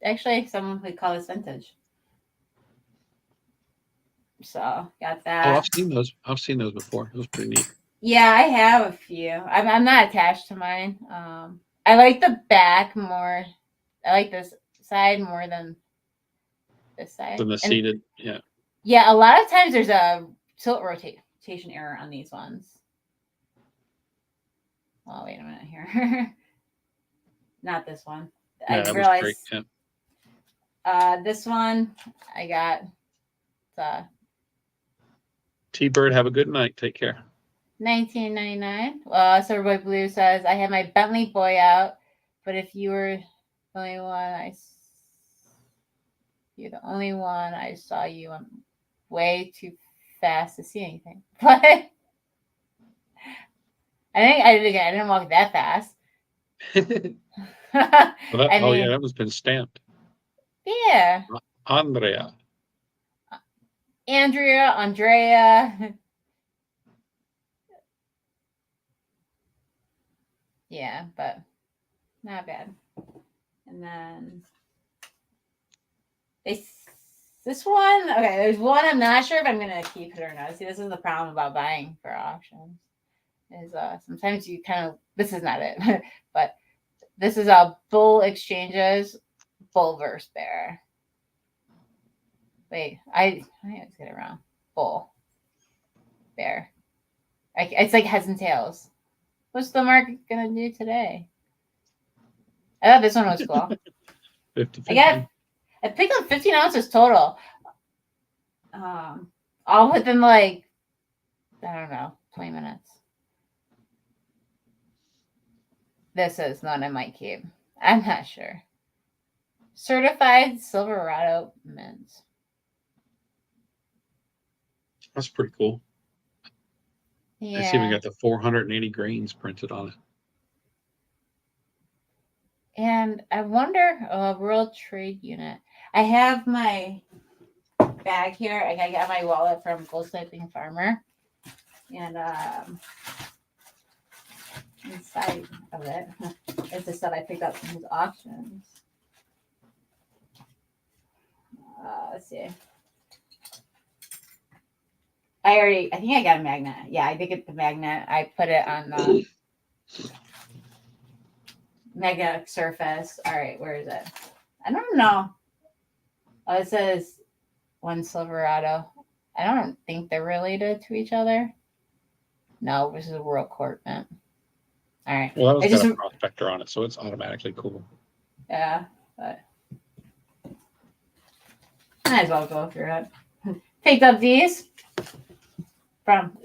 Actually, someone would call this vintage. So got that. Oh, I've seen those. I've seen those before. It was pretty neat. Yeah, I have a few. I'm not attached to mine. I like the back more. I like this side more than this side. Than the seated, yeah. Yeah, a lot of times there's a tilt rotation error on these ones. Oh, wait a minute here. Not this one. Yeah, I realized. Yeah. This one I got. T-Bird, have a good night. Take care. 1999. Silverboy Blue says, I had my Bentley boy out, but if you were the only one you're the only one I saw you way too fast to see anything. But I didn't walk that fast. that was been stamped. Yeah. Andrea. Yeah, but not bad. And then this one, okay, there's one I'm not sure if I'm gonna keep it or not. See, this is the problem about buying for auctions. Is sometimes you this is not it, but this is a Bull Exchanges Bullverse Bear. Wait, I always get it wrong. full there. It's like heads and tails. What's the market gonna do today? I thought this one was cool. 50-50. I picked up 15 ounces total. All within like, I don't know, 20 minutes. This is one I might keep. I'm not sure. Certified Silverado mint. That's pretty cool. Yeah. I see we got the 480 grains printed on it. And I wonder, World Trade Unit. I have my bag here. I got my wallet from Gold Sleeping Farmer. And inside of it is the stuff I picked up from his auctions. Let's see. I think I got a magnet. Yeah, I did get the magnet. I put it on the magnetic surface. All right, where is it? I don't know. Oh, it says one Silverado. I don't think they're related to each other. No, this is a World Court mint. All right. Well, that was got a prospector on it, so it's automatically cool. Yeah, but might as well go through it. Picked up these from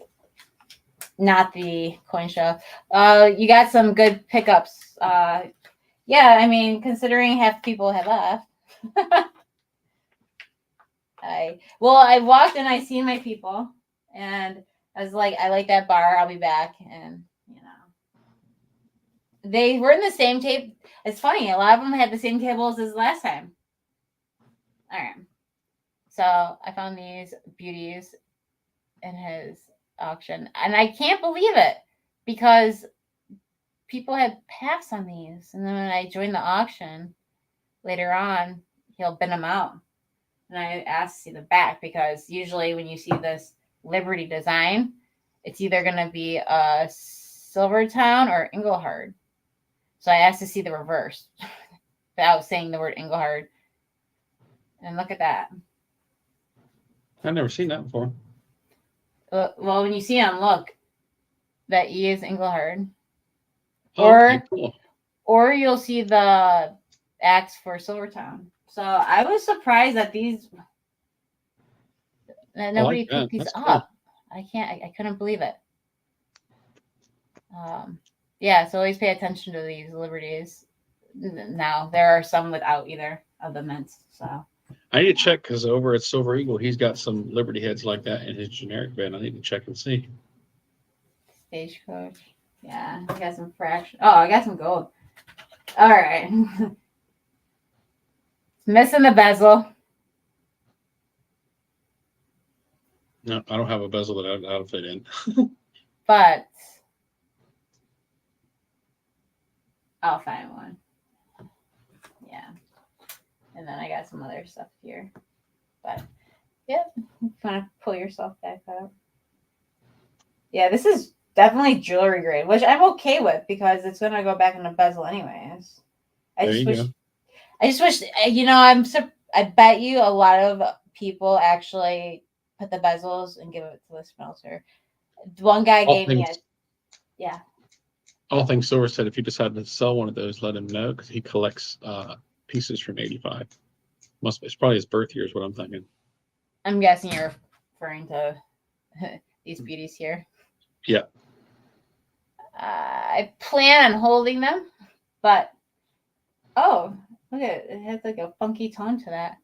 not the coin show. You got some good pickups. Yeah, I mean, considering half people had left. I walked and I seen my people, and I was like, I like that bar. I'll be back, and they were in the same tape. It's funny, a lot of them had the same tables as last time. All right, so I found these beauties in his auction, and I can't believe it because people had passed on these, and then when I joined the auction later on, he'll bin them out. And I asked to see the back because usually when you see this Liberty design, it's either going to be a Silvertown or Engelhard. So I asked to see the reverse without saying the word Engelhard. And look at that. I've never seen that before. Well, when you see him, look, that E is Engelhard. Okay, cool. Or you'll see the X for Silvertown. So I was surprised that nobody picked these up. Cool. I couldn't believe it. Yeah, so always pay attention to these Liberties. Now there are some without either of the mints. So I need to check because over at Silver Eagle, he's got some Liberty heads like that in his generic bin. I need to check and see. Stagecoach. Yeah, I got some fraction. Oh, I got some gold. All right. Missing the bezel. No, I don't have a bezel that that'll fit in. But I'll find one. Yeah. And then I got some other stuff here. But yeah, kind of pull yourself back up. Yeah, this is definitely jewelry grade, which I'm okay with because it's gonna go back in the bezel anyways. I just wish I bet you a lot of people actually put the bezels and give it to the smelter. One guy gave me yeah. All things Silver said, if you decide to sell one of those, let him know because he collects pieces from '85. It's probably his birth year is what I'm thinking. I'm guessing you're referring to these beauties here. Yeah. I plan on holding them, but oh, look at it. It has like a funky tone to that.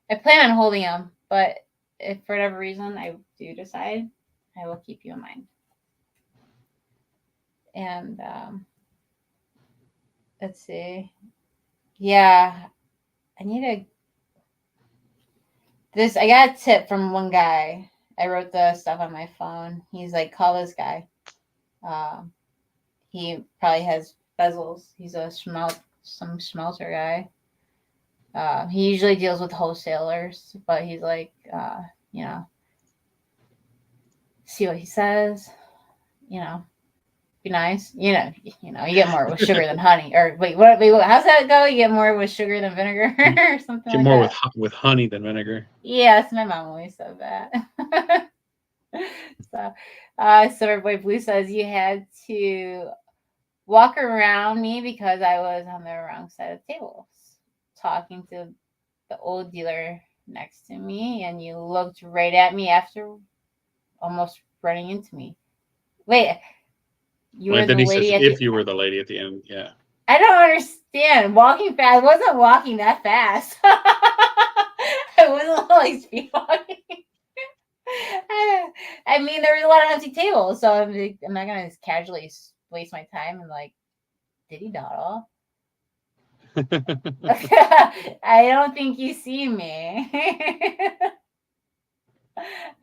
I plan on holding them, but if for whatever reason I do decide, I will keep you in mind. And let's see. Yeah, I got a tip from one guy. I wrote the stuff on my phone. He's like, call this guy. He probably has bezels. He's some smelter guy. He usually deals with wholesalers, but he's like, see what he says, be nice. You get more with sugar than honey. Or wait, how's that go? You get more with sugar than vinegar or something Get like more that? with honey than vinegar. Yes, my mom always said that. So, Silverboy Blue says you had to walk around me because I was on the wrong side of tables, talking to the old dealer next to me, and you looked right at me after almost running into me. Wait, you Well, were and then the he lady says, at the. if you were the lady at the end, yeah. I don't understand. Walking fast. I wasn't walking that fast. I wasn't like speed walking. I mean, there was a lot of empty tables, so I'm not gonna just casually waste my time and like diddy doddle. I don't think you see me.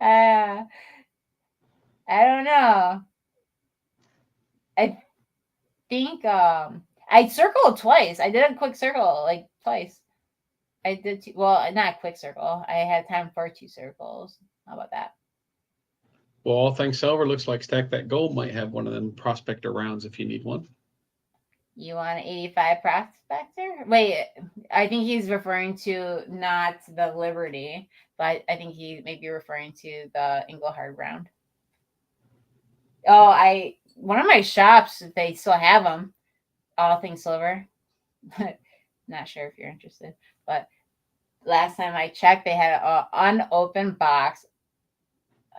uh, I don't know. I think I circled twice. I did a quick circle like twice. I did two, well, not a quick circle. I had time for 2 circles. How about that? Well, all things silver, looks like Stack That Gold might have one of them prospector rounds if you need one. You want an 85 prospector? Wait, I think he's referring to not the Liberty, but I think he may be referring to the Englehard round. Oh, one of my shops, they still have them. All things silver. Not sure if you're interested, but last time I checked, they had an unopened box.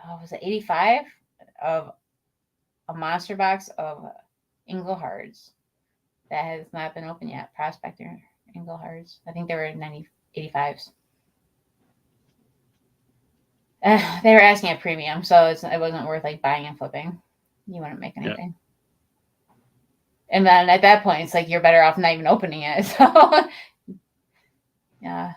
Oh, was it 85 of a monster box of Englehards that has not been opened yet. Prospector Englehards. I think they were 85s. They were asking a premium, so it wasn't worth like buying and flipping. You wouldn't make anything. Yeah. And then at that point, it's like you're better off not even opening it. So, yeah,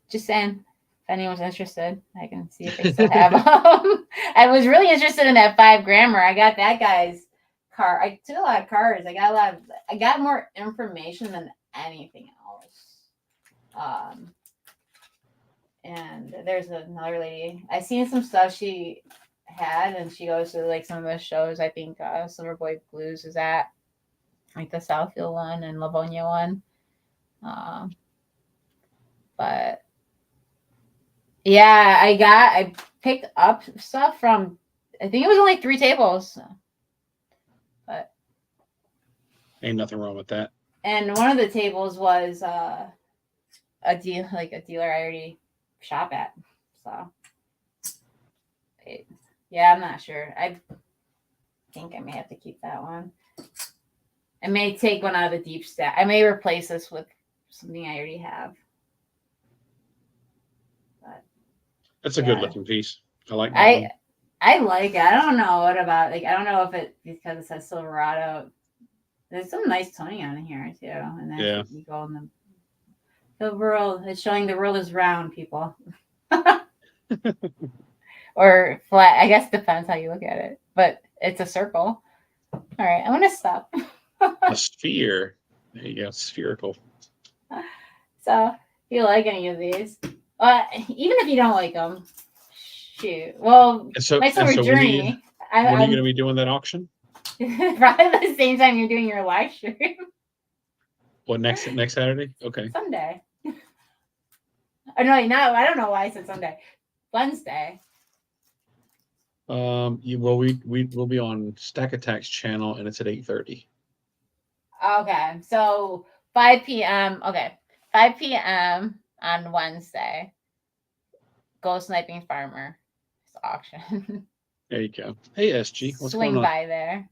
just saying. If anyone's interested, I can see if they still have them. I was really interested in that 5 grammer. I got that guy's car. I took a lot of cards. I got more information than anything else. And there's another lady. I seen some stuff she had, and she goes to like some of the shows. I think Silverboy Blues is at, like the Southfield one and Livonia one. But yeah, I picked up stuff from. I think it was only 3 tables, but ain't nothing wrong with that. And one of the tables was a dealer I already shop at. So yeah, I'm not sure. I think I may have to keep that one. I may take one out of the deep stack. I may replace this with something I already have. But that's a good looking piece. I like that one. I like it. I don't know what about I don't know if it because it says Silverado. There's some nice toning on here too, and then you go in the world. It's showing the world is round, people. Or flat. I guess depends how you look at it, but it's a circle. All right, I'm gonna stop. A sphere. There you go, spherical. So, if you like any of these, even if you don't like them, shoot. Well, my silver journey. When are you going to be doing that auction? Probably the same time you're doing your live stream. What, next Saturday? Okay. Sunday. Oh no, I don't know why I said Sunday. Wednesday. We will be on Stack Attack's channel, and it's at 8:30. Okay, so 5 p.m. Okay, 5 p.m. on Wednesday. Go Sniping Farmer auction. There you go. Hey SG, what's Swing going on? by there.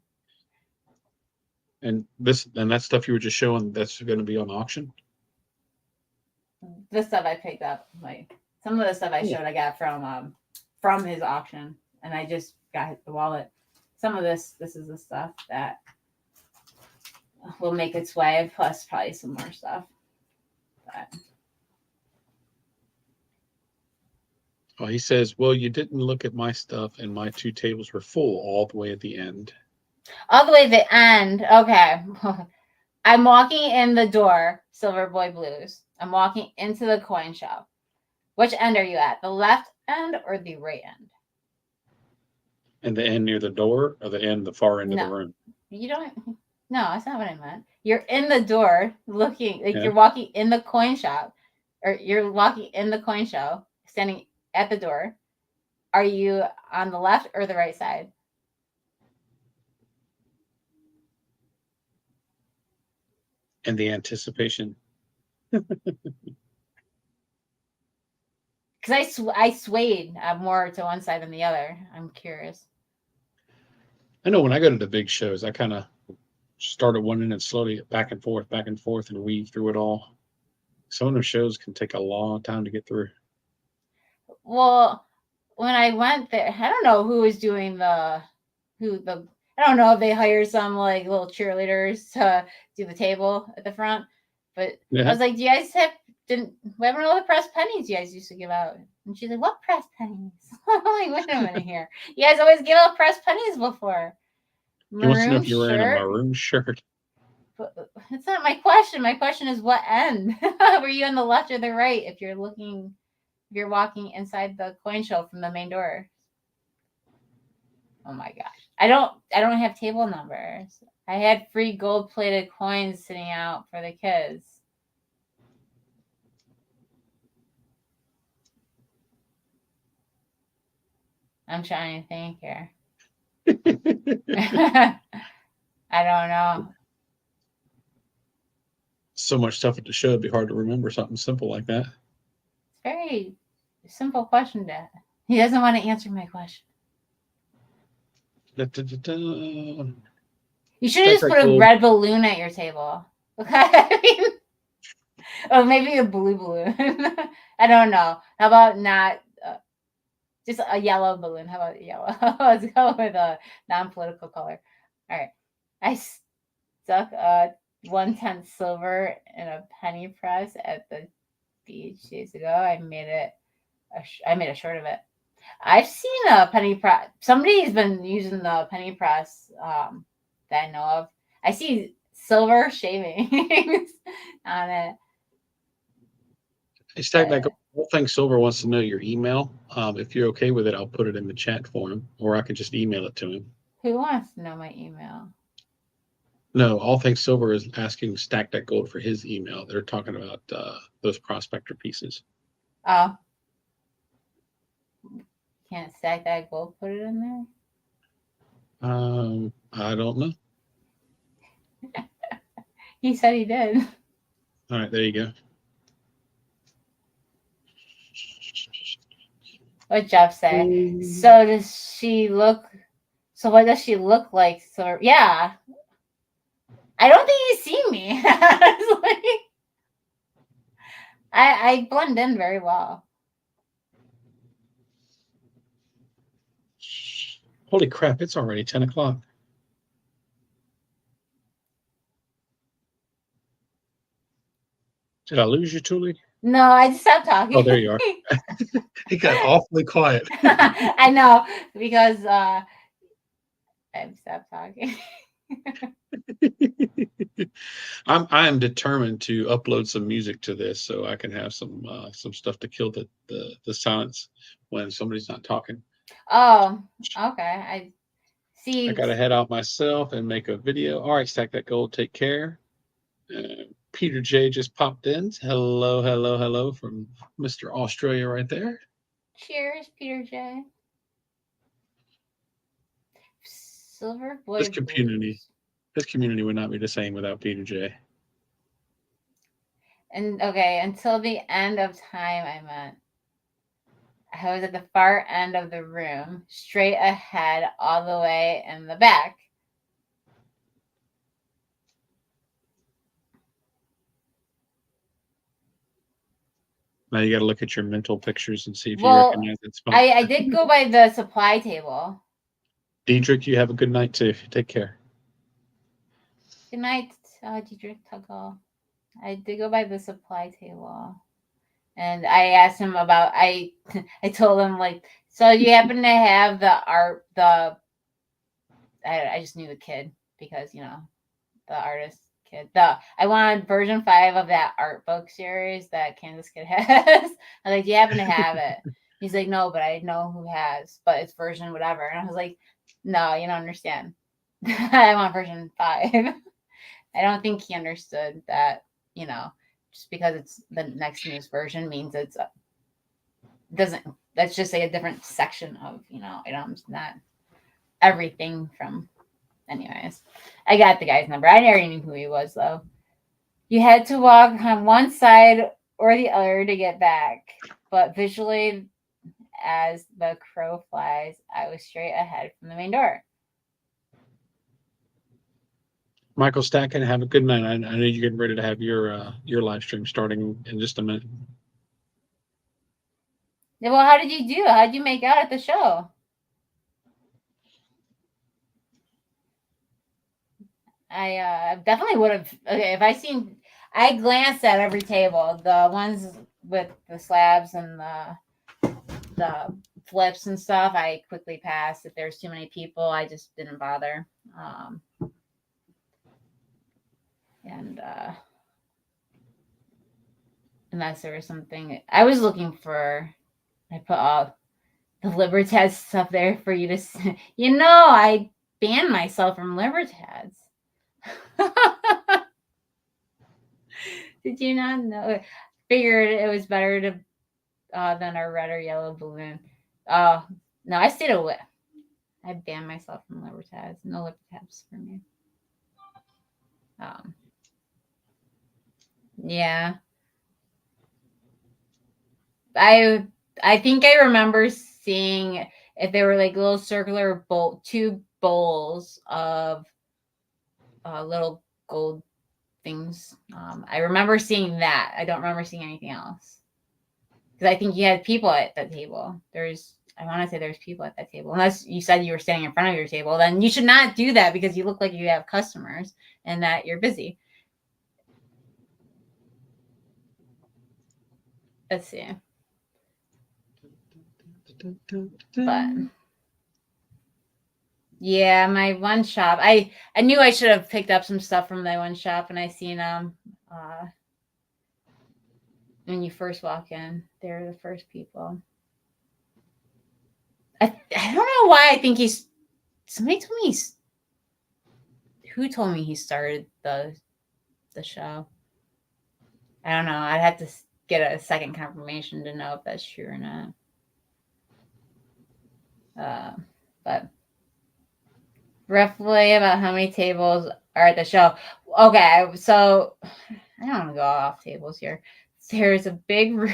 And that stuff you were just showing, that's going to be on auction. The stuff I picked up, like some of the stuff I showed, I got from his auction, and I just got the wallet. Some of this is the stuff that will make its way, plus probably some more stuff. But oh, he says, well, you didn't look at my stuff, and my 2 tables were full all the way at the end. All the way at the end. Okay. I'm walking in the door, Silverboy Blues. I'm walking into the coin shop. Which end are you at? The left end or the right end? And the end near the door, or the end, the far end of the room? You don't. No, that's not what I meant. You're in the door looking, like you're walking in the coin shop, or you're walking in the coin show, standing at the door. Are you on the left or the right side? And the anticipation. Because I swayed more to one side than the other. I'm curious. I know when I go to the big shows, I kind of start at one end and slowly back and forth, and weave through it all. Some of the shows can take a long time to get through. Well, when I went there, I don't know who was doing the I don't know if they hired some like little cheerleaders to do the table at the front, but I Yeah. was like, "Do you guys didn't we haven't all the pressed pennies you guys used to give out?" And she's like, "What pressed pennies?" I'm like, "Wait a minute here, you guys always give out pressed pennies before." He wants to know Maroon if you're wearing a shirt. maroon shirt. But that's not my question. My question is, what end? Were you on the left or the right? If you're walking inside the coin show from the main door. Oh my gosh. I don't have table numbers. I had free gold plated coins sitting out for the kids. I'm trying to think here. I don't know. So much stuff at the show, it'd be hard to remember something simple like that. It's very simple question, Dad. He doesn't want to answer my question. Da, da, da, da. You should have just put a red balloon at your table. Okay. Oh, maybe a blue balloon. I don't know. How about not just a yellow balloon? How about yellow? Let's go with a non-political color. All right. I stuck a 1/10 silver in a penny press at the beach days ago. I made a shirt of it. I've seen a penny press. Somebody's been using the penny press that I know of. I see silver shavings on it. Hey, Stack that whole thing Silver wants to know your email. If you're okay with it, I'll put it in the chat for him, or I can just email it to him. Who wants to know my email? No, All Things Silver is asking Stack That Gold for his email. They're talking about those prospector pieces. Oh, can't stack that gold. Put it in there. I don't know. He said he did. All right, there you go. What Jeff say? So does she look? So what does she look like? So yeah, I don't think he's seen me. Like, I blend in very well. Holy crap! It's already 10 o'clock. Did I lose you, Tuli? No, I just stopped talking. Oh, there you are. He got awfully quiet. I know because I stopped talking. I am determined to upload some music to this so I can have some stuff to kill the silence when somebody's not talking. Oh, okay. I see. I gotta head out myself and make a video. All right, Stack That Gold. Take care. Peter J just popped in. Hello, hello, hello from Mr. Australia right there. Cheers, Peter J. Silver Boy This community would not be the same without Peter J. And okay, until the end of time, I meant I was at the far end of the room, straight ahead, all the way in the back. Now you got to look at your mental pictures and see if you recognize that spot. I did go by the supply table. Diedrich, you have a good night too. Take care. Good night, Diedrich Tuggle. I did go by the supply table. And I asked him about I told him like, so you happen to have the art I just knew the kid because the artist kid. I wanted version 5 of that art book series that Kansas Kid has. I'm like, do you happen to have it? He's like, no, but I know who has, but it's version whatever. And I was like, no, you don't understand. I want version 5. I don't think he understood that, just because it's the next newest version means it's doesn't that's just like a different section of, items, not everything from. Anyways, I got the guy's number. I already knew who he was though. You had to walk on one side or the other to get back, but visually, as the crow flies, I was straight ahead from the main door. Michael Stacken, have a good night. I know you're getting ready to have your live stream starting in just a minute. Yeah, well, how did you do? How did you make out at the show? I definitely would have. Okay, if I seen, I glanced at every table, the ones with the slabs and the flips and stuff. I quickly passed. If there's too many people, I just didn't bother. And unless there was something, I was looking for. I put all the Libertads stuff there for you to. I banned myself from Libertads. Did you not know? Figured it was better to than a red or yellow balloon. Oh no, I stayed away. I banned myself from Libertads. No Libertads for me. Yeah, I think I remember seeing if they were like little circular two bowls of little gold things. I remember seeing that. I don't remember seeing anything else because I think you had people at that table. I want to say there's people at that table. Unless you said you were standing in front of your table, then you should not do that because you look like you have customers and that you're busy. Let's see. But yeah, my one shop. I knew I should have picked up some stuff from my one shop, and I seen them when you first walk in. They're the first people. I don't know why I think he's. Somebody told me he's. Who told me he started the show? I don't know. I'd have to get a second confirmation to know if that's true or not. But roughly about how many tables are at the show? Okay, so I don't want to go off tables here. There's a big room,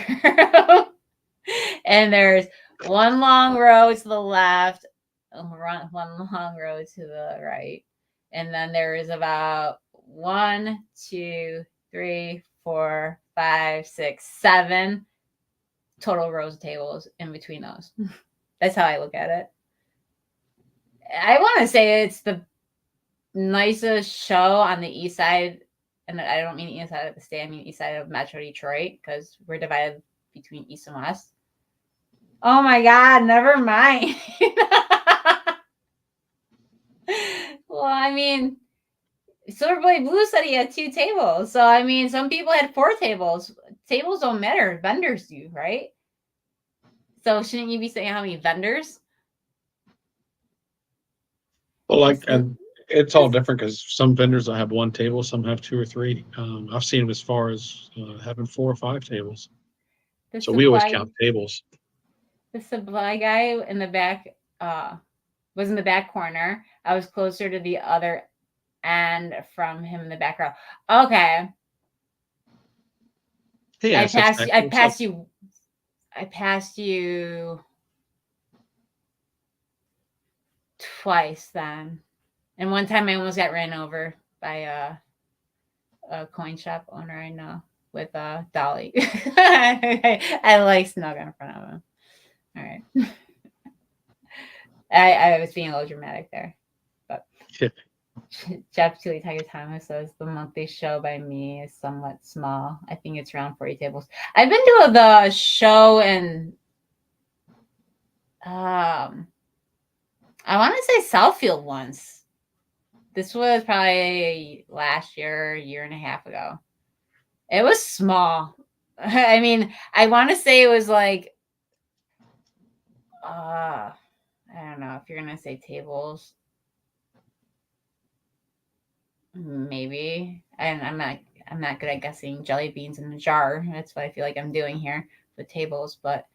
and there's one long row to the left, one long row to the right, and then there is about 1, 2, 3, 4, 5, 6, 7 total rows of tables in between those. That's how I look at it. I want to say it's the nicest show on the east side, and I don't mean east side of the state, I mean east side of Metro Detroit, because we're divided between east and west. Oh my god, never mind. Well, I mean, Silverblade Blue said he had 2 tables, so I mean, some people had 4 tables. Tables don't matter, vendors do, right? So shouldn't you be saying how many vendors? Well, it's all different because some vendors will have 1 table, some have 2 or 3. I've seen them as far as having 4 or 5 tables. So we always count tables. The supply guy in the back was in the back corner. I was closer to the other end from him in the back row. Okay. Hey, I passed you twice then. And one time I almost got ran over by a coin shop owner I know with Dolly. I like snug in front of him. All right. I was being a little dramatic there. But Jeff TuliTuli Thomas says the monthly show by me is somewhat small. I think it's around 40 tables. I've been to the show and I want to say Southfield once. This was probably last year and a half ago. It was small. I mean, I want to say it was like, I don't know if you're gonna say tables, maybe. And I'm not good at guessing jelly beans in a jar. That's what I feel like I'm doing here with tables. But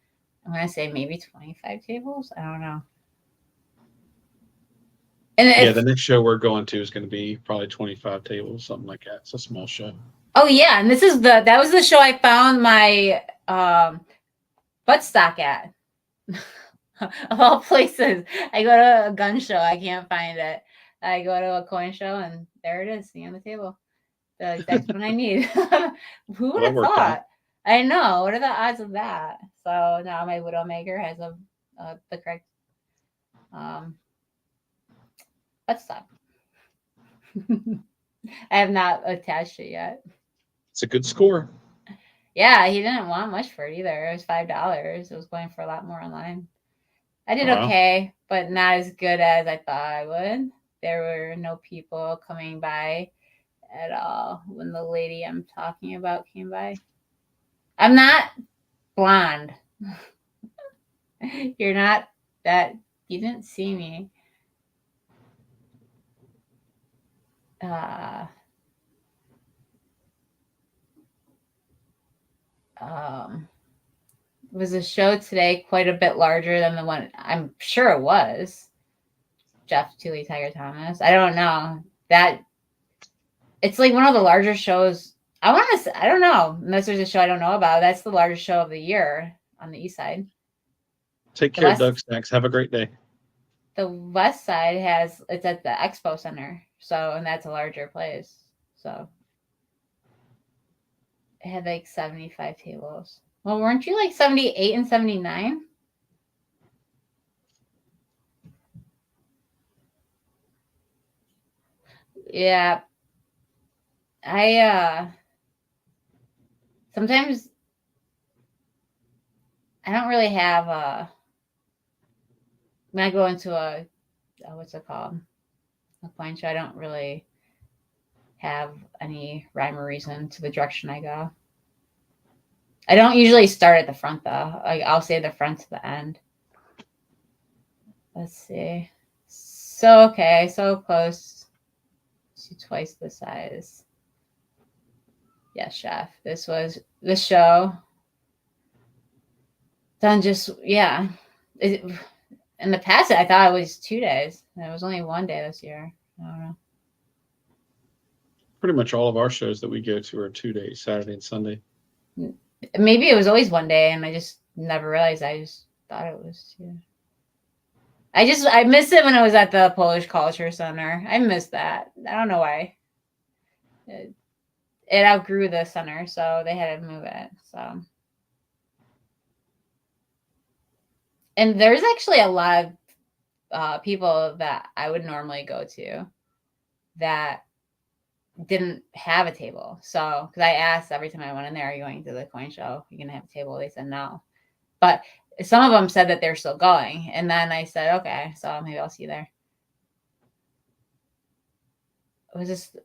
I'm gonna say maybe 25 tables. I don't know. And Yeah, the if next show we're going to is going to be probably 25 tables, something like that. It's a small show. oh yeah, and that was the show I found my buttstock at. Of all places, I go to a gun show, I can't find it. I go to a coin show, and there it is, sitting on the table. The exact one I need. Who would Well, that have worked out. thought? I know. What are the odds of that? So now my Widowmaker has the correct buttstock. I have not attached it yet. It's a good score. Yeah, he didn't want much for it either. It was $5. It was going for a lot more online. I did Wow. okay, but not as good as I thought I would. There were no people coming by at all when the lady I'm talking about came by. I'm not blonde. You're not that. You didn't see me. Uh, um, was the show today quite a bit larger than the one? I'm sure it was. Jeff Tuli Tiger Thomas. I don't know that. It's like one of the larger shows. I want to. I don't know unless there's a show I don't know about. That's the largest show of the year on the east side. Take The care, west, Doug Stacks. Have a great day. the west side it's at the Expo Center, so and that's a larger place. So it had like 75 tables. Well, weren't you like 78 and 79? Yeah. I sometimes I don't really have when I go into a what's it called? A coin show, I don't really have any rhyme or reason to the direction I go. I don't usually start at the front though. Like I'll say the front to the end. Let's see. So okay, so close to twice the size. Yes, chef. This was the show. Done just yeah. It, in the past, I thought it was 2 days. It was only one day this year. I don't know. Pretty much all of our shows that we go to are 2 days, Saturday and Sunday. Maybe it was always one day, and I just never realized. I just thought it was 2. I missed it when I was at the Polish Culture Center. I missed that. I don't know why. It outgrew the center, so they had to move it. So, and there's actually a lot of people that I would normally go to that didn't have a table. So, because I asked every time I went in there, "Are you going to the coin show? Are you gonna have a table?" They said no, but some of them said that they're still going. And then I said, "Okay, so maybe I'll see you there." Was this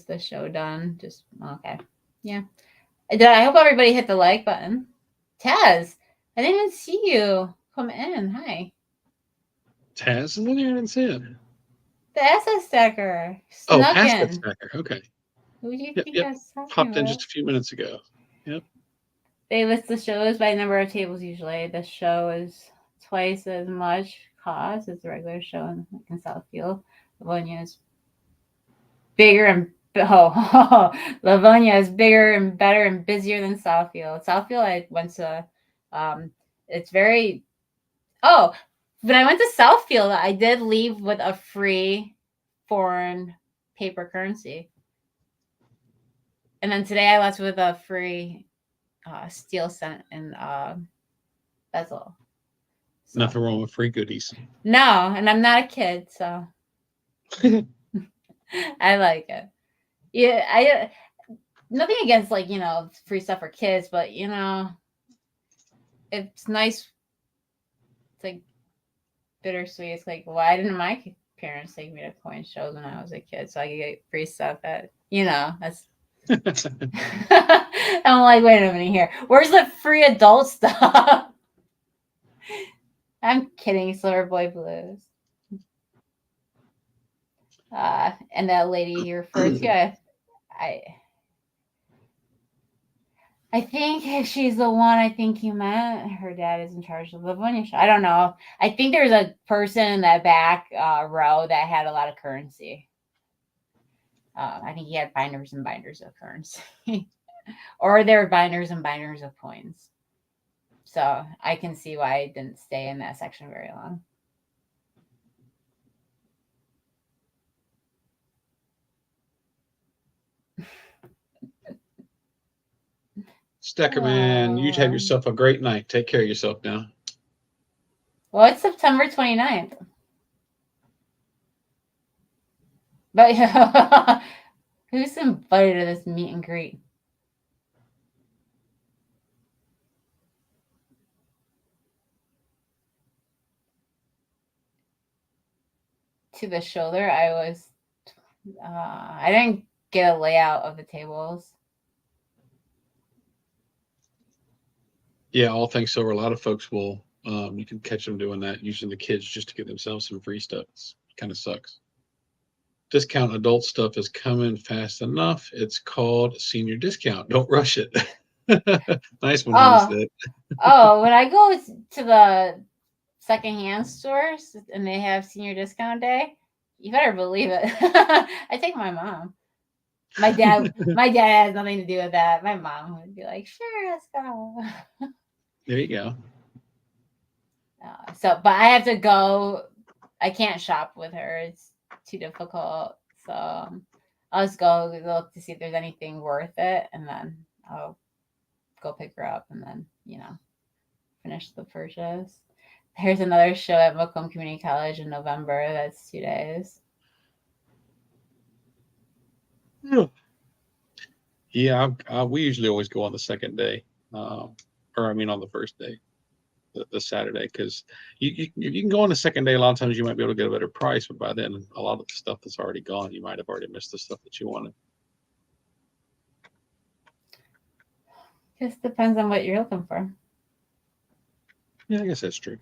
the show done? Just okay, yeah. I hope everybody hit the like button. Taz, I didn't even see you come in. Hi. Taz, I didn't see it. The asset stacker Oh, snuck Asset in. Stacker. Okay. Who do you Yep, think yep. I was talking Popped in about? just a few minutes ago. Yep. They list the shows by number of tables usually. The show is twice as much cost as the regular show in Southfield. Livonia is bigger and Livonia is bigger and better and busier than Southfield. Southfield I went to it's very when I went to Southfield, I did leave with a free foreign paper currency. And then today I left with a free steel cent and bezel. So. Nothing wrong with free goodies. No, and I'm not a kid, so I like it. Yeah, I nothing against like free stuff for kids, but it's nice. It's like bittersweet. It's like why didn't my parents take me to coin shows when I was a kid so I could get free stuff at that's. I'm like, wait a minute here. Where's the free adult stuff? I'm kidding, Silver Boy Blues. And that lady you referred to, I think if she's the one I think you meant, her dad is in charge of the Livonia show. I don't know. I think there's a person in that back row that had a lot of currency. I think he had binders and binders of currency. Or there were binders and binders of coins. So I can see why I didn't stay in that section very long. Steckerman, you have yourself a great night. Take care of yourself now. Well, it's September 29th. But who's invited to this meet and greet? To the shoulder, I didn't get a layout of the tables. Yeah, all things silver. A lot of folks will, you can catch them doing that, using the kids just to get themselves some free stuff. It kind of sucks. Discount adult stuff is coming fast enough. It's called senior discount. Don't rush it. Nice one, Homestead. When I go to the secondhand stores and they have senior discount day, you better believe it. I take my mom. My dad has nothing to do with that. My mom would be like, "Sure, let's go." There you go. But I have to go. I can't shop with her. It's too difficult. So I'll just go look to see if there's anything worth it, and then I'll go pick her up, and then finish the purchase. There's another show at Macomb Community College in November. That's 2 days. Yeah, we usually always go on the second day, or I mean on the first day, the Saturday, because you can go on the second day. A lot of times you might be able to get a better price, but by then a lot of the stuff that's already gone, you might have already missed the stuff that you wanted. Just depends on what you're looking for. Yeah, I guess that's true.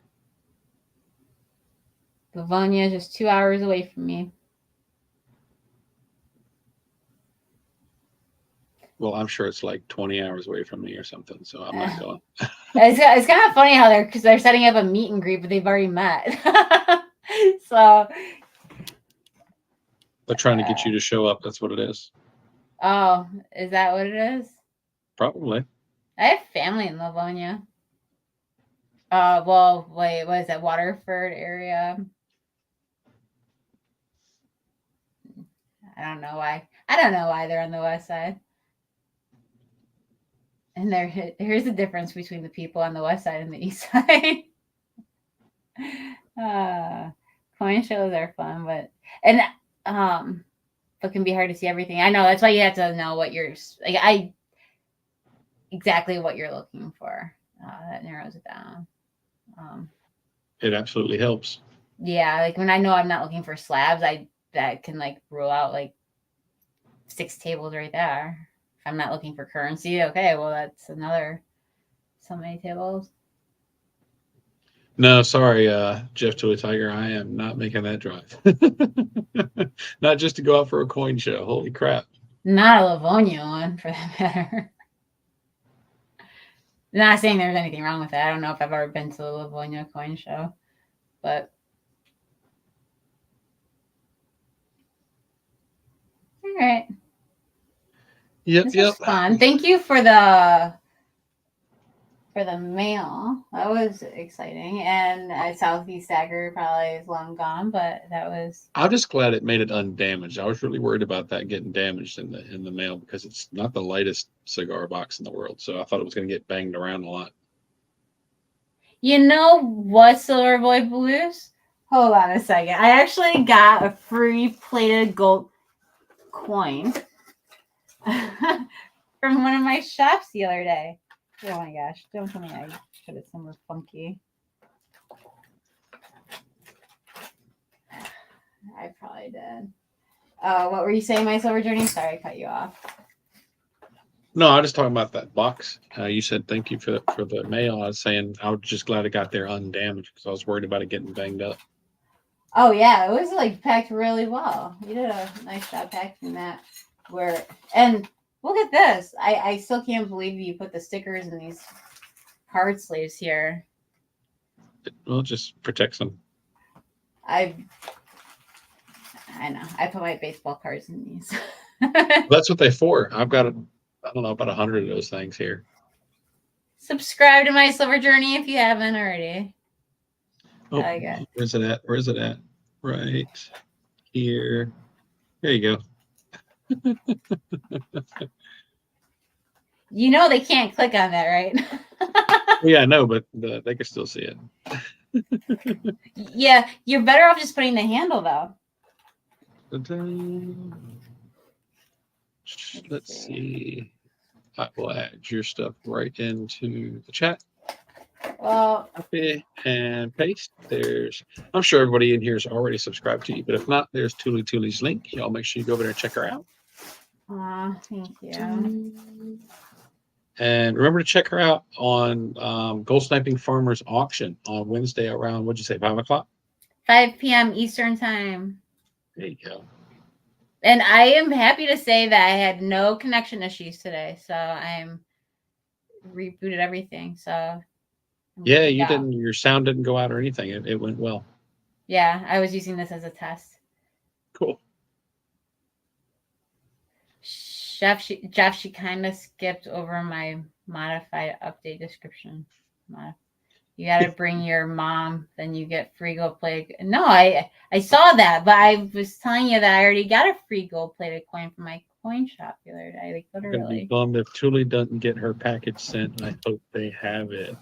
Livonia is just 2 hours away from me. Well, I'm sure it's like 20 hours away from me or something, so I'm not going. It's kind of funny how they're setting up a meet and greet, but they've already met. So they're trying to get you to show up. That's what it is. Oh, is that what it is? Probably. I have family in Livonia. Well, wait, what is that? Waterford area? I don't know why. I don't know why they're on the west side. And here's the difference between the people on the west side and the east side. Coin shows are fun, but can be hard to see everything. I know, that's why you have to know what you're exactly what you're looking for. That narrows it down. It absolutely helps. Yeah, like when I know I'm not looking for slabs, that can like rule out like 6 tables right there. If I'm not looking for currency, okay, well that's another so many tables. No, sorry, Jeff TuliTuli, I am not making that drive. Not just to go out for a coin show. Holy crap. Not a Livonia one, for that matter. Not saying there's anything wrong with that. I don't know if I've ever been to the Livonia coin show, but all right. Yep, This was fun. Thank you for the mail. That was exciting. And Southeast Dagger probably is long gone, but that was. I'm just glad it made it undamaged. I was really worried about that getting damaged in the mail because it's not the lightest cigar box in the world. So I thought it was going to get banged around a lot. You know what, Silver Boy Blues? Hold on a second. I actually got a free plated gold coin from one of my shops the other day. Oh my gosh, don't tell me I put it somewhere funky. I probably did. What were you saying, my silver journey? Sorry, I cut you off. No, I was just talking about that box. You said thank you for the mail. I was saying I was just glad it got there undamaged because I was worried about it getting banged up. Oh yeah, it was like packed really well. You did a nice job packing that. And we'll get at this. I still can't believe you put the stickers in these card sleeves here. Well, it just protects them. I know. I put my baseball cards in these. That's what they're for. I've got, I don't know, about 100 of those things here. Subscribe to my Silver Journey if you haven't already. Oh, where's it at? Where's it at? Right here. There you go. You know they can't click on that, right? Yeah, I know, but they can still see it. Yeah, you're better off just putting the handle, though. Let's see. I will add your stuff right into the chat. Well, Copy and paste. I'm sure everybody in here is already subscribed to you, but if not, there's TuliTuli's link. Y'all make sure you go over there and check her out. Thank you. And remember to check her out on Gold Sniping Farmers Auction on Wednesday around, what'd you say, 5 o'clock? 5 p.m. Eastern Time. There you go. And I am happy to say that I had no connection issues today. So I'm rebooted everything. So yeah, you didn't, your sound didn't go out or anything. It went well. Yeah, I was using this as a test. Cool. Jeff, she kind of skipped over my modified update description. You got to bring your mom, then you get free gold plated. No, I saw that, but I was telling you that I already got a free gold plated coin from my coin shop the other day. Like, literally. I'm gonna be bummed if Tuli doesn't get her package sent. I hope they have it.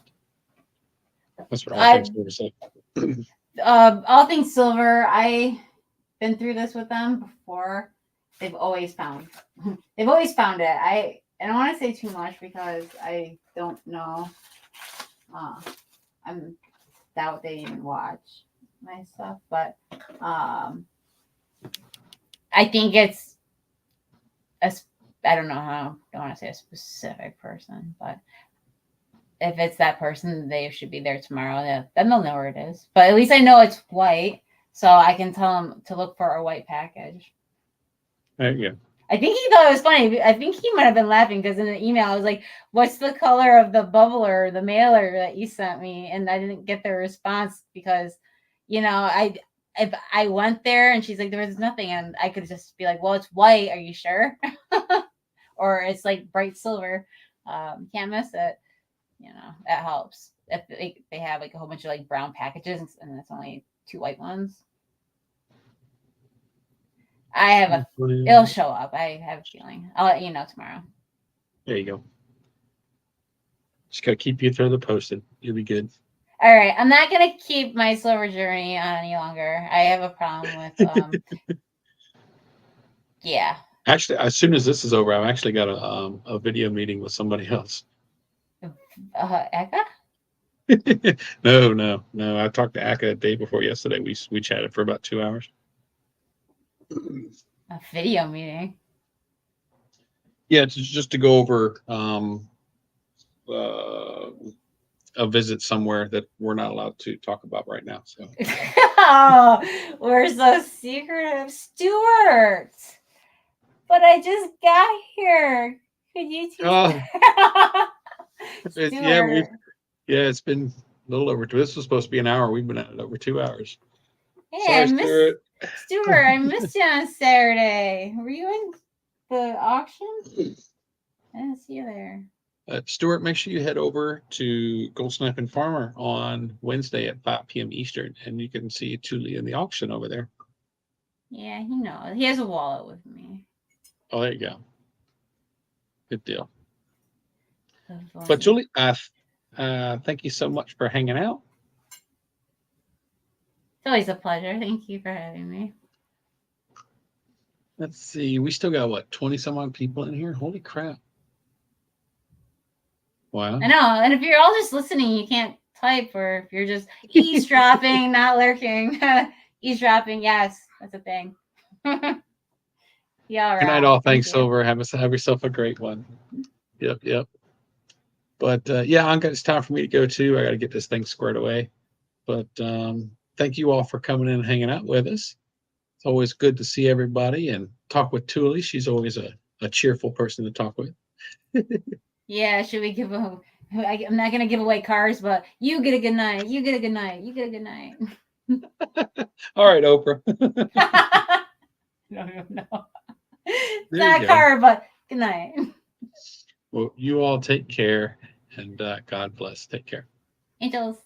That's what all things silver say. All things silver. I've been through this with them before. They've always found it. I don't want to say too much because I don't know. I doubt they even watch my stuff, but I think it's I don't know how. I don't want to say a specific person, but if it's that person, they should be there tomorrow. Yeah, then they'll know where it is. But at least I know it's white, so I can tell them to look for a white package. There you go. I think he thought it was funny. I think he might have been laughing because in the email I was like, "What's the color of the bubbler, the mailer that you sent me?" And I didn't get the response because, if I went there and she's like, "There was nothing," and I could just be like, "Well, it's white. Are you sure?" Or it's like bright silver. Can't miss it. That helps. If they have like a whole bunch of like brown packages and it's only 2 white ones. It'll show up. I have a feeling. I'll let you know tomorrow. There you go. Just got to keep you through the posted. You'll be good. All right. I'm not going to keep my silver journey on any longer. I have a problem with, yeah. Actually, as soon as this is over, I've actually got a video meeting with somebody else. Eka? No. I talked to Aka the day before yesterday. We chatted for about 2 hours. A video meeting. Yeah, it's just to go over a visit somewhere that we're not allowed to talk about right now. So. Oh, we're so secretive, Stuart. But I just got here. Could you teach? It's been a little over 2. This was supposed to be an hour. We've been at it over 2 hours. Hey, Sorry, Stuart, I missed you on Saturday. Were you in the auction? I didn't see you there. Stuart, make sure you head over to Gold Sniping Farmer on Wednesday at 5 p.m. Eastern, and you can see Tuli in the auction over there. Yeah, he knows. He has a wallet with me. Oh, there you go. Good deal. But Tuli, thank you so much for hanging out. It's always a pleasure. Thank you for having me. Let's see. We still got, what, 20 some odd people in here? Holy crap. Wow. I know. And if you're all just listening, you can't type, or if you're just eavesdropping, not lurking. Eavesdropping, yes, that's a thing. Yeah, all right. Good night, all. Thanks, Silver. Have yourself a great one. Yep. But it's time for me to go too. I got to get this thing squared away. But thank you all for coming in and hanging out with us. It's always good to see everybody and talk with Tuli. She's always a a cheerful person to talk with. Yeah, should we give a? I'm not gonna give away cars, but you get a good night. You get a good night. You get a good night. All right, Oprah. I don't even know. It's There you not a go. car, but good night. Well, you all take care, and God bless. Take care. Angels.